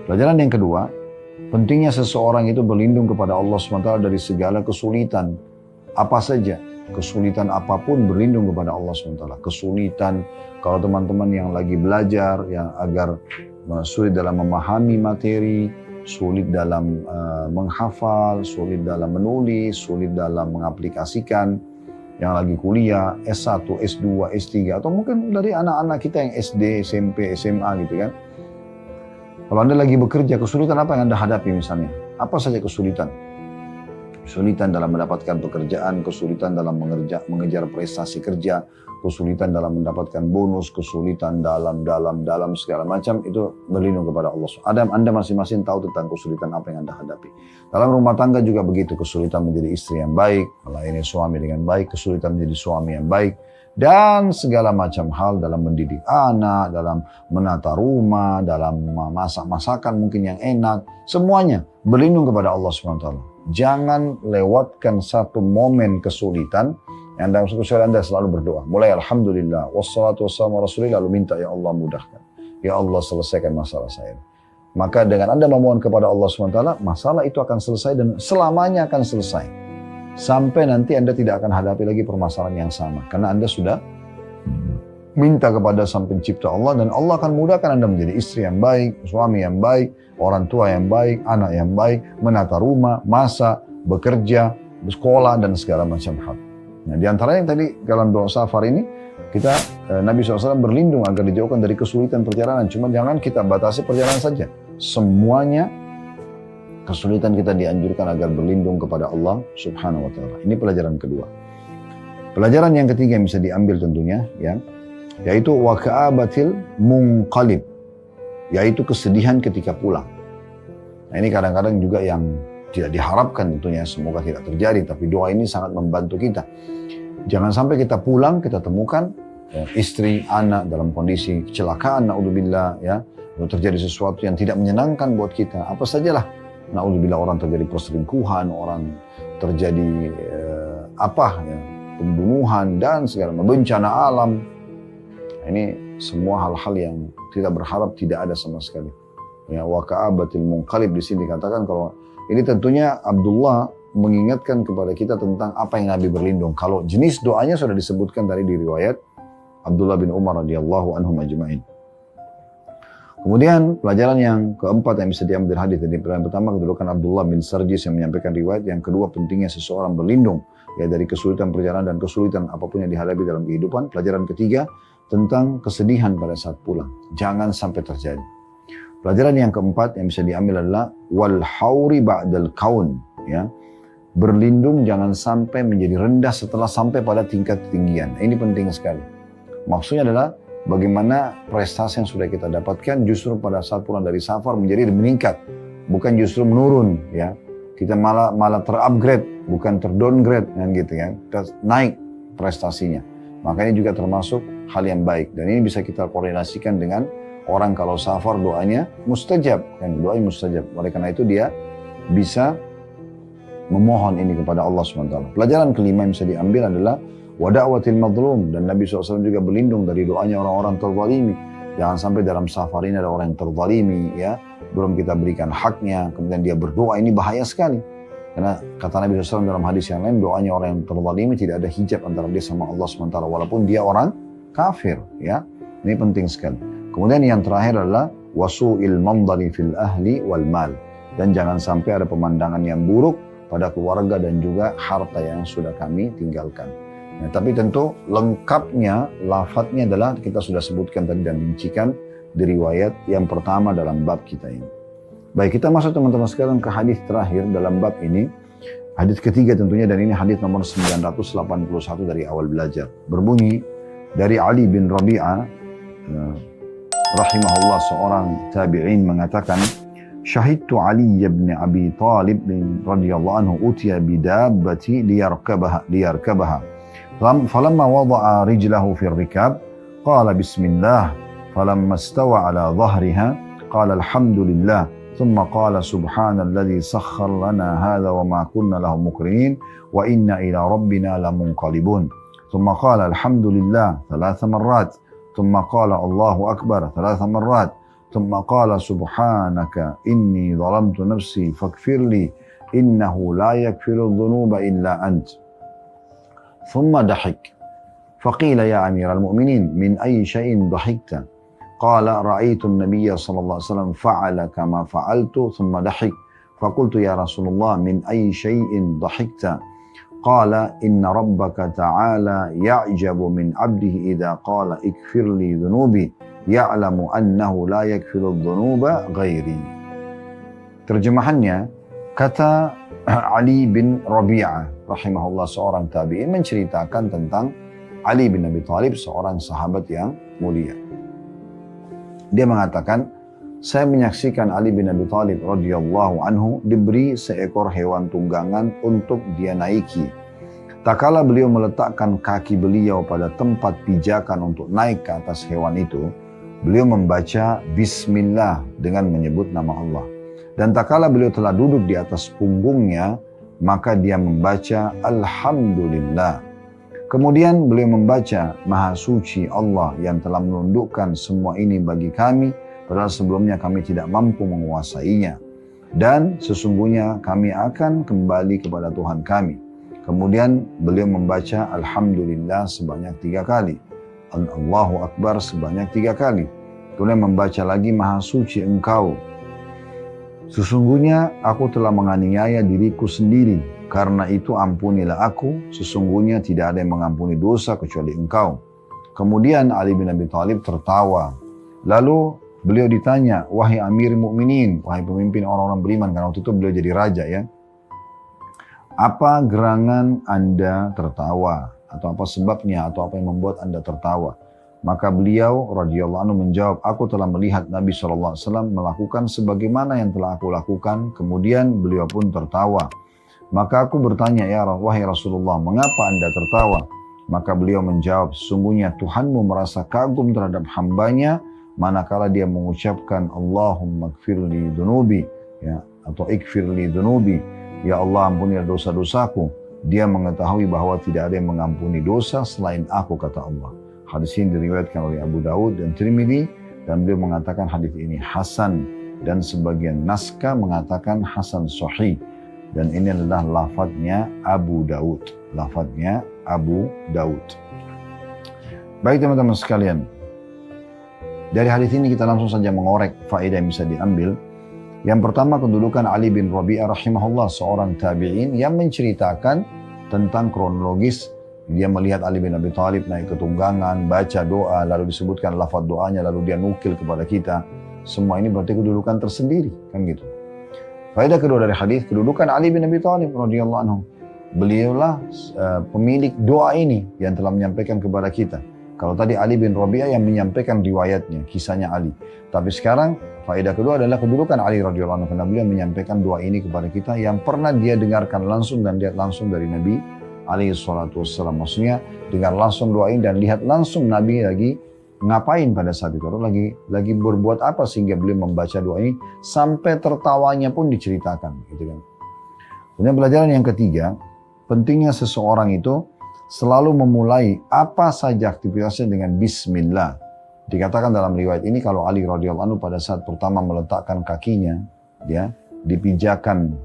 Speaker 2: Pelajaran yang kedua, pentingnya seseorang itu berlindung kepada Allah SWT dari segala kesulitan. Apa saja, kesulitan apapun berlindung kepada Allah SWT. Kesulitan, kalau teman-teman yang lagi belajar, yang agar sulit dalam memahami materi, sulit dalam menghafal, sulit dalam menulis, sulit dalam mengaplikasikan, yang lagi kuliah, S1, S2, S3, atau mungkin dari anak-anak kita yang SD, SMP, SMA gitu kan. Kalau Anda lagi bekerja, kesulitan apa yang Anda hadapi misalnya? Apa saja kesulitan? Kesulitan dalam mendapatkan pekerjaan, kesulitan dalam mengejar prestasi kerja, kesulitan dalam mendapatkan bonus, kesulitan dalam segala macam, itu berlindung kepada Allah. Anda masing-masing tahu tentang kesulitan apa yang Anda hadapi. Dalam rumah tangga juga begitu, kesulitan menjadi istri yang baik, melayani suami dengan baik, kesulitan menjadi suami yang baik, dan segala macam hal dalam mendidik anak, dalam menata rumah, dalam masak-masakan mungkin yang enak, semuanya berlindung kepada Allah SWT. Jangan lewatkan satu momen kesulitan yang dalam kesulitan Anda selalu berdoa. Mulai Alhamdulillah, wassalatu wassalamu rasulillah, lalu minta ya Allah mudahkan. Ya Allah selesaikan masalah saya. Maka dengan Anda memohon kepada Allah SWT, masalah itu akan selesai dan selamanya akan selesai. Sampai nanti Anda tidak akan hadapi lagi permasalahan yang sama. Karena Anda sudah minta kepada Sang Pencipta Allah, dan Allah akan mudahkan Anda menjadi istri yang baik, suami yang baik, orang tua yang baik, anak yang baik, menata rumah, masak, bekerja, sekolah, dan segala macam hal. Nah, di antara yang tadi dalam doa safar ini, kita Nabi SAW berlindung agar dijauhkan dari kesulitan perjalanan. Cuma jangan kita batasi perjalanan saja. Semuanya kesulitan kita dianjurkan agar berlindung kepada Allah Subhanahu wa Ta'ala. Ini pelajaran kedua. Pelajaran yang ketiga yang bisa diambil tentunya, ya, yaitu waka'abatil munqalib, yaitu kesedihan ketika pulang. Nah, ini kadang-kadang juga yang tidak diharapkan tentunya, semoga tidak terjadi, tapi doa ini sangat membantu kita. Jangan sampai kita pulang, kita temukan ya, istri, anak dalam kondisi kecelakaan, na'udzubillah, ya, terjadi sesuatu yang tidak menyenangkan buat kita, apa sajalah, na'udzubillah, orang terjadi perselingkuhan, orang terjadi ya, pembunuhan dan segala macam, bencana alam. Ini semua hal-hal yang tidak berharap tidak ada sama sekali. Ya, waka'abatil munqalib di sini dikatakan kalau ini tentunya Abdullah mengingatkan kepada kita tentang apa yang Nabi berlindung. Kalau jenis doanya sudah disebutkan tadi di riwayat Abdullah bin Umar radhiyallahu anhum ajma'in. Kemudian pelajaran yang keempat yang bisa diambil hadis dari pelajaran pertama kedudukan Abdullah bin Sarjis yang menyampaikan riwayat. Yang kedua pentingnya seseorang berlindung ya dari kesulitan perjalanan dan kesulitan apapun yang dihadapi dalam kehidupan. Pelajaran ketiga tentang kesedihan pada saat pulang. Jangan sampai terjadi. Pelajaran yang keempat yang bisa diambil adalah wal hauri ba'dal kaun, ya. Berlindung jangan sampai menjadi rendah setelah sampai pada tingkat ketinggian. Ini penting sekali. Maksudnya adalah bagaimana prestasi yang sudah kita dapatkan justru pada saat pulang dari safar menjadi meningkat, bukan justru menurun, ya. Kita malah terupgrade, bukan terdowngrade, kan gitu ya. Kita naik prestasinya. Maka ini juga termasuk hal yang baik, dan ini bisa kita koordinasikan dengan orang kalau safar doanya mustajab, kan, doanya mustajab. Oleh karena itu dia bisa memohon ini kepada Allah SWT. Pelajaran kelima yang bisa diambil adalah wada'watil madlum, dan Nabi SAW juga berlindung dari doanya orang-orang terzalimi. Jangan sampai dalam safar ini ada orang yang terzalimi, ya, belum kita berikan haknya, kemudian dia berdoa, ini bahaya sekali. Karena kata Nabi SAW dalam hadis yang lain, doanya orang yang terzalimi tidak ada hijab antara dia sama Allah SWT, walaupun dia orang kafir, ya. Ini penting sekali. Kemudian yang terakhir adalah wasu'il mandari fil ahli wal mal. Dan jangan sampai ada pemandangan yang buruk pada keluarga dan juga harta yang sudah kami tinggalkan. Ya, tapi tentu lengkapnya, lafadznya adalah kita sudah sebutkan tadi dan rincikan di riwayat yang pertama dalam bab kita ini. Baik, kita masuk teman-teman sekalian ke hadis terakhir dalam bab ini. Hadis ketiga tentunya, dan ini hadis nomor 981 dari awal belajar. Berbunyi dari Ali bin Rabi'ah rahimahullah, seorang tabi'in, mengatakan, Syahidtu Ali bin Abi Talib radhiyallahu anhu utiya bidabbati liyarkabaha. فلما وضع رجله في الركاب قال بسم الله فلما استوى على ظهرها قال الحمد لله ثم قال سبحان الذي سخر لنا هذا وما كنا له مقرنين وإنا إلى ربنا لمنقلبون ثم قال الحمد لله 3 مرات ثم قال الله أكبر 3 مرات ثم قال سبحانك إني ظلمت نفسي فاغفر لي إنه لا يغفر الذنوب إلا أنت ثم ضحك فقيل يا أمير المؤمنين من أي شيء ضحكت قال رأيت النبي صلى الله عليه وسلم فعل كما فعلت ثم ضحك فقلت يا رسول الله من أي شيء ضحكت قال إن ربك تعالى يعجب من عبده إذا قال اغفر لي ذنوبي يعلم أنه لا يغفر الذنوب غيري. Terjemahannya, kata Ali bin Rabi'ah rahimahullah, seorang tabi'in, menceritakan tentang Ali bin Abi Thalib, seorang sahabat yang mulia. Dia mengatakan, saya menyaksikan Ali bin Abi Thalib radhiyallahu anhu diberi seekor hewan tunggangan untuk dia naiki. Tak kala beliau meletakkan kaki beliau pada tempat pijakan untuk naik ke atas hewan itu, beliau membaca Bismillah dengan menyebut nama Allah. Dan tak kala beliau telah duduk di atas punggungnya, maka dia membaca Alhamdulillah. Kemudian beliau membaca, Maha Suci Allah yang telah menundukkan semua ini bagi kami, padahal sebelumnya kami tidak mampu menguasainya. Dan sesungguhnya kami akan kembali kepada Tuhan kami. Kemudian beliau membaca Alhamdulillah sebanyak 3 kali. Allahu Akbar sebanyak 3 kali. Kemudian membaca lagi, Maha Suci Engkau. Sesungguhnya aku telah menganiaya diriku sendiri, karena itu ampunilah aku, sesungguhnya tidak ada yang mengampuni dosa kecuali Engkau. Kemudian Ali bin Abi Thalib tertawa. Lalu beliau ditanya, wahai Amir Mukminin, wahai pemimpin orang-orang beriman, karena waktu itu beliau jadi raja ya. Apa gerangan Anda tertawa? Atau apa sebabnya? Atau apa yang membuat Anda tertawa? Maka beliau radhiyallahu anhu menjawab, aku telah melihat Nabi SAW melakukan sebagaimana yang telah aku lakukan. Kemudian beliau pun tertawa. Maka aku bertanya, ya wahai Rasulullah, mengapa Anda tertawa? Maka beliau menjawab, sesungguhnya Tuhanmu merasa kagum terhadap hambanya manakala dia mengucapkan Allahumma gfirli dunubi, ya, atau ikfirli dunubi, ya Allah ampunilah dosa-dosaku. Dia mengetahui bahwa tidak ada yang mengampuni dosa selain aku, kata Allah. Hadis ini diriwayatkan oleh Abu Daud dan Tirmidzi, dan beliau mengatakan hadis ini hasan, dan sebagian naskah mengatakan hasan sahih. Dan ini adalah lafadznya Abu Daud. Lafadznya Abu Daud. Baik teman-teman sekalian, dari hadis ini kita langsung saja mengorek faedah yang bisa diambil. Yang pertama, kedudukan Ali bin Rabi'ah rahimahullah, seorang tabi'in yang menceritakan tentang kronologis. Dia melihat Ali bin Abi Thalib naik ke tunggangan, baca doa, lalu disebutkan lafaz doanya, lalu dia nukil kepada kita. Semua ini berarti kedudukan tersendiri, kan gitu. Faedah kedua dari hadis, kedudukan Ali bin Abi Thalib radhiyallahu anhu. Beliaulah pemilik doa ini yang telah menyampaikan kepada kita. Kalau tadi Ali bin Rabi'ah yang menyampaikan riwayatnya, kisahnya Ali. Tapi sekarang faedah kedua adalah kedudukan Ali radhiyallahu anhu, karena beliau menyampaikan doa ini kepada kita yang pernah dia dengarkan langsung dan lihat langsung dari Nabi alaihi salatu wassalam. Maksudnya dengar langsung doa ini dan lihat langsung Nabi lagi ngapain pada saat itu, lagi berbuat apa sehingga beliau membaca doa ini sampai tertawanya pun diceritakan, gitu kan. Kemudian pelajaran yang ketiga, pentingnya seseorang itu selalu memulai apa saja aktivitasnya dengan Bismillah. Dikatakan dalam riwayat ini kalau Ali radhiyallahu anhu pada saat pertama meletakkan kakinya, ya, di pijakan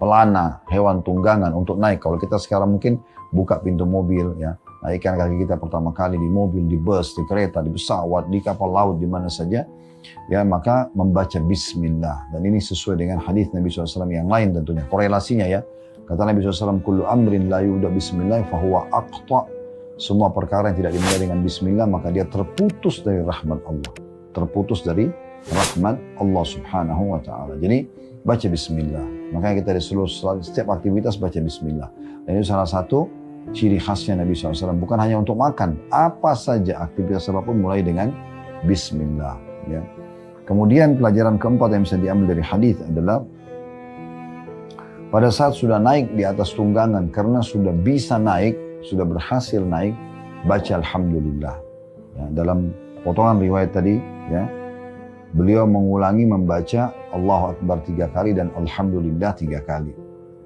Speaker 2: pelana hewan tunggangan untuk naik. Kalau kita sekarang mungkin buka pintu mobil, ya, naikkan kaki kita pertama kali di mobil, di bus, di kereta, di pesawat, di kapal laut, di mana saja, ya, maka membaca Bismillah. Dan ini sesuai dengan hadis Nabi SAW yang lain tentunya. Korelasinya ya, Kata Nabi SAW, kullu amrin la yu'da bismillah fahuwa aqta. Semua perkara yang tidak dimulai dengan bismillah, maka dia terputus dari rahmat Allah. Terputus dari rahmat Allah subhanahu wa ta'ala. Jadi, baca bismillah. Makanya kita disuruh setiap aktivitas baca bismillah. Dan itu salah satu ciri khasnya Nabi SAW. Bukan hanya untuk makan. Apa saja aktivitas apapun mulai dengan bismillah. Ya. Kemudian pelajaran keempat yang bisa diambil dari hadis adalah pada saat sudah naik di atas tunggangan, karena sudah bisa naik, sudah berhasil naik, baca alhamdulillah. Ya, dalam potongan riwayat tadi, ya, beliau mengulangi membaca Allahu Akbar 3 kali dan alhamdulillah 3 kali.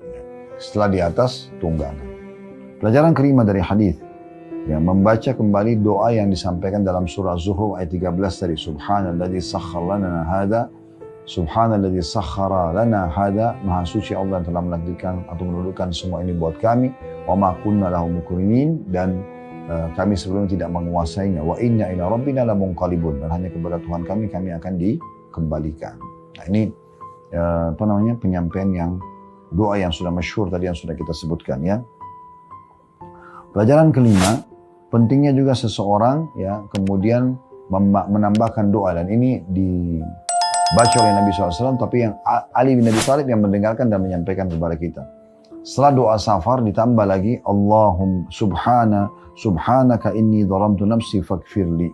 Speaker 2: Ya, setelah di atas tunggangan. Pelajaran kelima dari hadis, ya, membaca kembali doa yang disampaikan dalam surah Zuhruf ayat 13 tadi. Subhanalladzi sakhkhara lana hadza, subhanalladzi sakhkhara lana hadza, maha suci Allah yang telah menakdirkan atau menundukkan semua ini buat kami. Wa ma kunna lahu muqrinin, dan kami sebelumnya tidak menguasainya. Wa inna ila rabbina lamunqalibun, dan hanya kepada Tuhan kami akan dikembalikan. Nah, ini penyampaian yang doa yang sudah masyhur tadi yang sudah kita sebutkan, ya. Pelajaran kelima, pentingnya juga seseorang, ya, kemudian menambahkan doa, dan ini dibaca oleh Nabi SAW, tapi yang Ali bin Abi Thalib yang mendengarkan dan menyampaikan kepada kita. Setelah doa safar ditambah lagi Allahum subhanaka inni dhalamtu nafsi faghfirli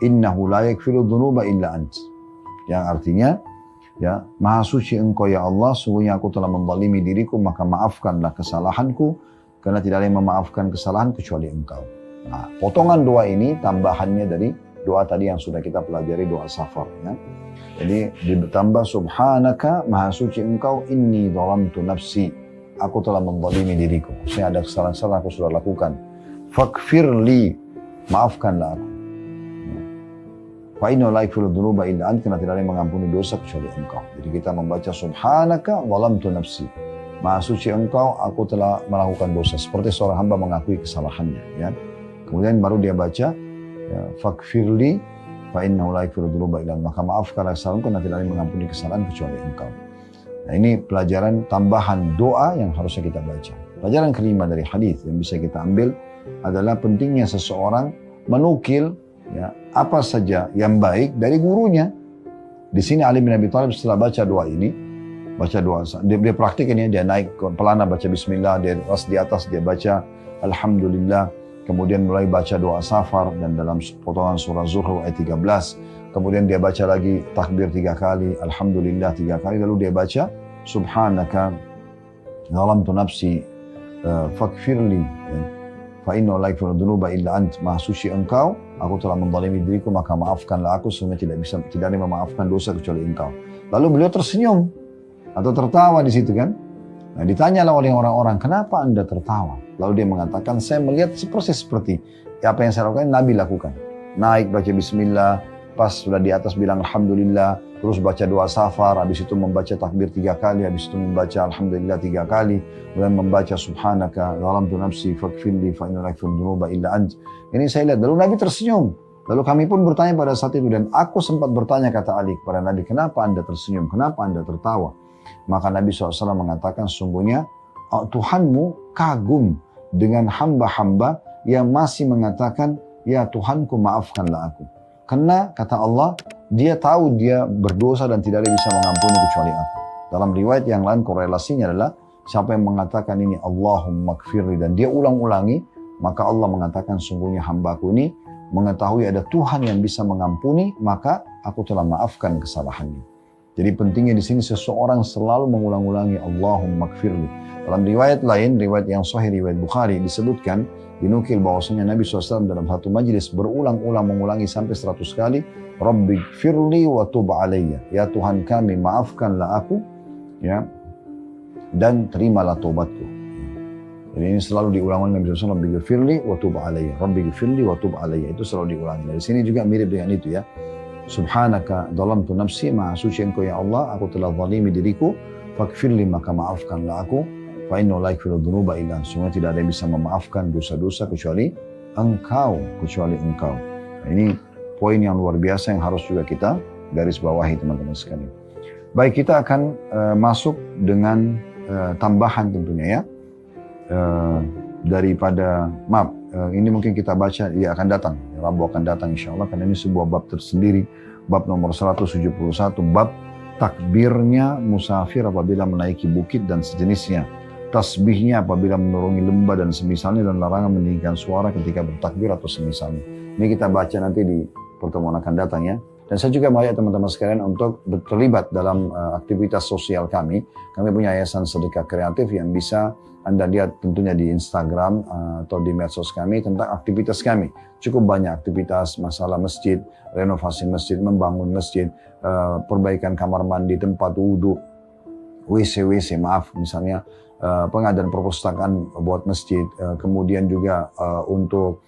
Speaker 2: innahu la yaghfiru dhunuba illa ant. Yang artinya, ya, maha suci engkau ya Allah, sungguhnya aku telah menzalimi diriku, maka maafkanlah kesalahanku, karena tidak ada yang memaafkan kesalahan kecuali engkau. Nah, potongan doa ini tambahannya dari doa tadi yang sudah kita pelajari, doa safar, ya. Jadi ditambah subhanaka, maha suci engkau, inni dhalamtu nafsi, aku telah menzalimi diriku. Saya ada kesalahan-kesalahan aku sudah lakukan. Faghfirli, maafkanlah aku. Fa inna la yaghfiru dzunuba illa anta, karena tidak ada yang mengampuni dosa kecuali engkau. Jadi kita membaca subhanaka dhalamtu nafsi, maha suci engkau, aku telah melakukan dosa. Seperti seorang hamba mengakui kesalahannya, ya. Kemudian baru dia baca, ya, faghfirli fa innahu la yaghfiru dzunuba illa anta, maka maafkanlah kesalahanku, karena tidak ada yang mengampuni kesalahan kecuali engkau. Nah, ini pelajaran tambahan doa yang harusnya kita baca. Pelajaran kelima dari hadis yang bisa kita ambil adalah pentingnya seseorang menukil, ya, apa saja yang baik dari gurunya. Di sini Ali bin Abi Thalib setelah baca doa ini, baca doa, dia praktikin, ya, dia naik ke pelana baca bismillah, dia pas di atas dia baca alhamdulillah, kemudian mulai baca doa safar dan dalam potongan surah Zuhruf ayat 13. Kemudian dia baca lagi takbir 3 kali, alhamdulillah 3 kali, lalu dia baca subhanaka dhalamtu nafsi faghfirli fa inna la yaghfiru dzunuba illa ant, maha suci engkau, aku telah menzalimi diriku, maka maafkanlah aku, sehingga tidak ada yang memaafkan dosa kecuali engkau. Lalu beliau tersenyum atau tertawa di situ, kan. Nah, ditanyalah oleh orang-orang, kenapa anda tertawa? Lalu dia mengatakan, saya melihat persis seperti apa yang saya lakukan, Nabi lakukan. Naik baca bismillah, pas sudah di atas bilang alhamdulillah, terus baca doa safar, habis itu membaca takbir 3 kali, habis itu membaca alhamdulillah 3 kali, kemudian membaca subhanaka dhalamtu nafsi faghfirli fa innahu la yaghfiru dzunuba illa ant. Ini saya lihat, lalu Nabi tersenyum. Lalu kami pun bertanya pada saat itu, dan aku sempat bertanya, kata Ali kepada Nabi, kenapa anda tersenyum, kenapa anda tertawa? Maka Nabi SAW mengatakan, sungguhnya Tuhanmu kagum dengan hamba-hamba yang masih mengatakan, ya Tuhanku maafkanlah aku. Karena kata Allah, dia tahu dia berdosa dan tidak ada yang bisa mengampuni kecuali aku. Dalam riwayat yang lain korelasinya adalah, siapa yang mengatakan ini Allahumma gfirli, dan dia ulang-ulangi, maka Allah mengatakan, sungguhnya hambaku ini mengetahui ada Tuhan yang bisa mengampuni, maka aku telah maafkan kesalahannya. Jadi pentingnya di sini seseorang selalu mengulang-ulangi Allahumma gfirli. Dalam riwayat lain, riwayat yang sahih, riwayat Bukhari, disebutkan, dinukil bahwasanya Nabi SAW dalam satu majlis berulang-ulang mengulangi sampai 100 kali, Rabbi gfirli wa tub alayya, ya Tuhan kami maafkanlah aku, ya, dan terimalah tobatku. Jadi ini selalu diulang-ulang Nabi SAW, Rabbi gfirli wa tub alayya, Rabbi gfirli wa tub alayya, itu selalu diulangi. Dari sini juga mirip dengan itu, ya. Subhanaka dhalamtu nafsi, maha suci engkau ya Allah, aku telah zalimi diriku, faghfirli, maka maafkanlah aku, fa innahu la yaghfiru dzunuba illa anta, sungguh tidak ada yang bisa memaafkan dosa-dosa kecuali engkau. Nah, ini poin yang luar biasa yang harus juga kita garis bawahi, teman-teman sekalian. Baik, kita akan masuk dengan tambahan tentunya ya. Daripada ini mungkin kita baca dia akan datang, Rabu akan datang insya Allah, karena ini sebuah bab tersendiri, bab nomor 171, bab takbirnya musafir apabila menaiki bukit dan sejenisnya, tasbihnya apabila menurungi lembah dan semisalnya, dan larangan meninggikan suara ketika bertakbir atau semisalnya. Ini kita baca nanti di pertemuan akan datang ya. Dan saya juga mengajak teman-teman sekalian untuk terlibat dalam aktivitas sosial kami. Kami punya yayasan sedekah kreatif yang bisa Anda lihat tentunya di Instagram atau di medsos kami tentang aktivitas kami. Cukup banyak aktivitas, masalah masjid, renovasi masjid, membangun masjid, perbaikan kamar mandi, tempat wudhu, WC misalnya, pengadaan perpustakaan buat masjid, kemudian juga untuk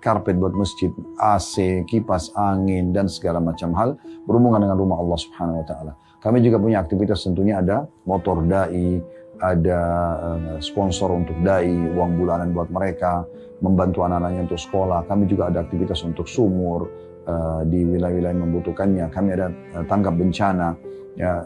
Speaker 2: karpet buat masjid, AC, kipas angin, dan segala macam hal berhubungan dengan rumah Allah Subhanahu wa Ta'ala. Kami juga punya aktivitas, tentunya ada motor dai, ada sponsor untuk dai, uang bulanan buat mereka, membantu anak-anaknya untuk sekolah. Kami juga ada aktivitas untuk sumur di wilayah-wilayah yang membutuhkannya. Kami ada tanggap bencana. Ya,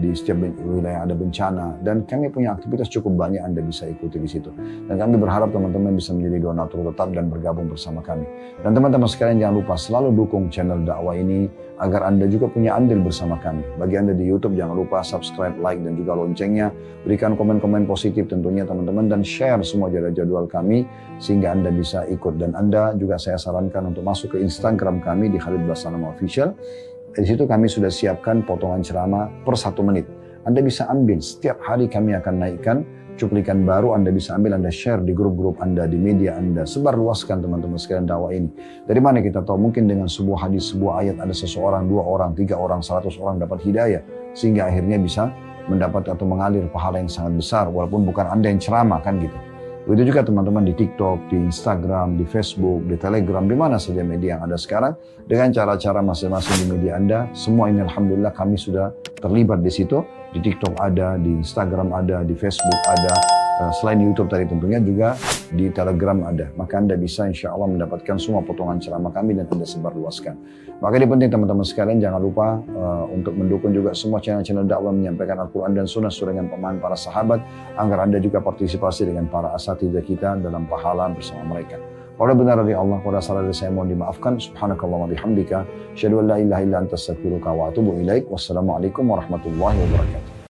Speaker 2: di setiap wilayah ada bencana, dan kami punya aktivitas cukup banyak Anda bisa ikuti di situ. Dan kami berharap teman-teman bisa menjadi donatur tetap dan bergabung bersama kami. Dan teman-teman sekalian jangan lupa selalu dukung channel dakwah ini agar Anda juga punya andil bersama kami. Bagi Anda di YouTube jangan lupa subscribe, like, dan juga loncengnya. Berikan komen-komen positif tentunya teman-teman, dan share semua jadwal kami sehingga Anda bisa ikut. Dan Anda juga saya sarankan untuk masuk ke Instagram kami di Khalid Basalamah Official. Di situ kami sudah siapkan potongan ceramah per 1 menit. Anda bisa ambil, setiap hari kami akan naikkan cuplikan baru, Anda bisa ambil, Anda share di grup-grup Anda, di media Anda. Sebarluaskan teman-teman sekalian dakwah ini. Dari mana kita tahu? Mungkin dengan sebuah hadis, sebuah ayat, ada seseorang, 2 orang, 3 orang, 100 orang dapat hidayah. Sehingga akhirnya bisa mendapat atau mengalir pahala yang sangat besar. Walaupun bukan Anda yang ceramah kan gitu. Begitu juga teman-teman di TikTok, di Instagram, di Facebook, di Telegram, di mana saja media yang ada sekarang. Dengan cara-cara masing-masing di media Anda, semua ini alhamdulillah kami sudah terlibat di situ. Di TikTok ada, di Instagram ada, di Facebook ada. Selain YouTube tadi tentunya juga di Telegram ada. Maka Anda bisa insya Allah mendapatkan semua potongan ceramah kami dan Anda sebarluaskan. Maka ini penting teman-teman sekalian, jangan lupa untuk mendukung juga semua channel-channel dakwah menyampaikan Al-Quran dan Sunnah sesuai dengan pemahaman para sahabat, agar Anda juga partisipasi dengan para asatidzah kita dalam pahala bersama mereka. Kalau benar dari Allah, kalau salah dari saya mohon dimaafkan. Subhanakallah wa bihamdika, asyhadu an la ilaha illa anta astaghfiruka wa atubu ilaik. Wassalamualaikum warahmatullahi wabarakatuh.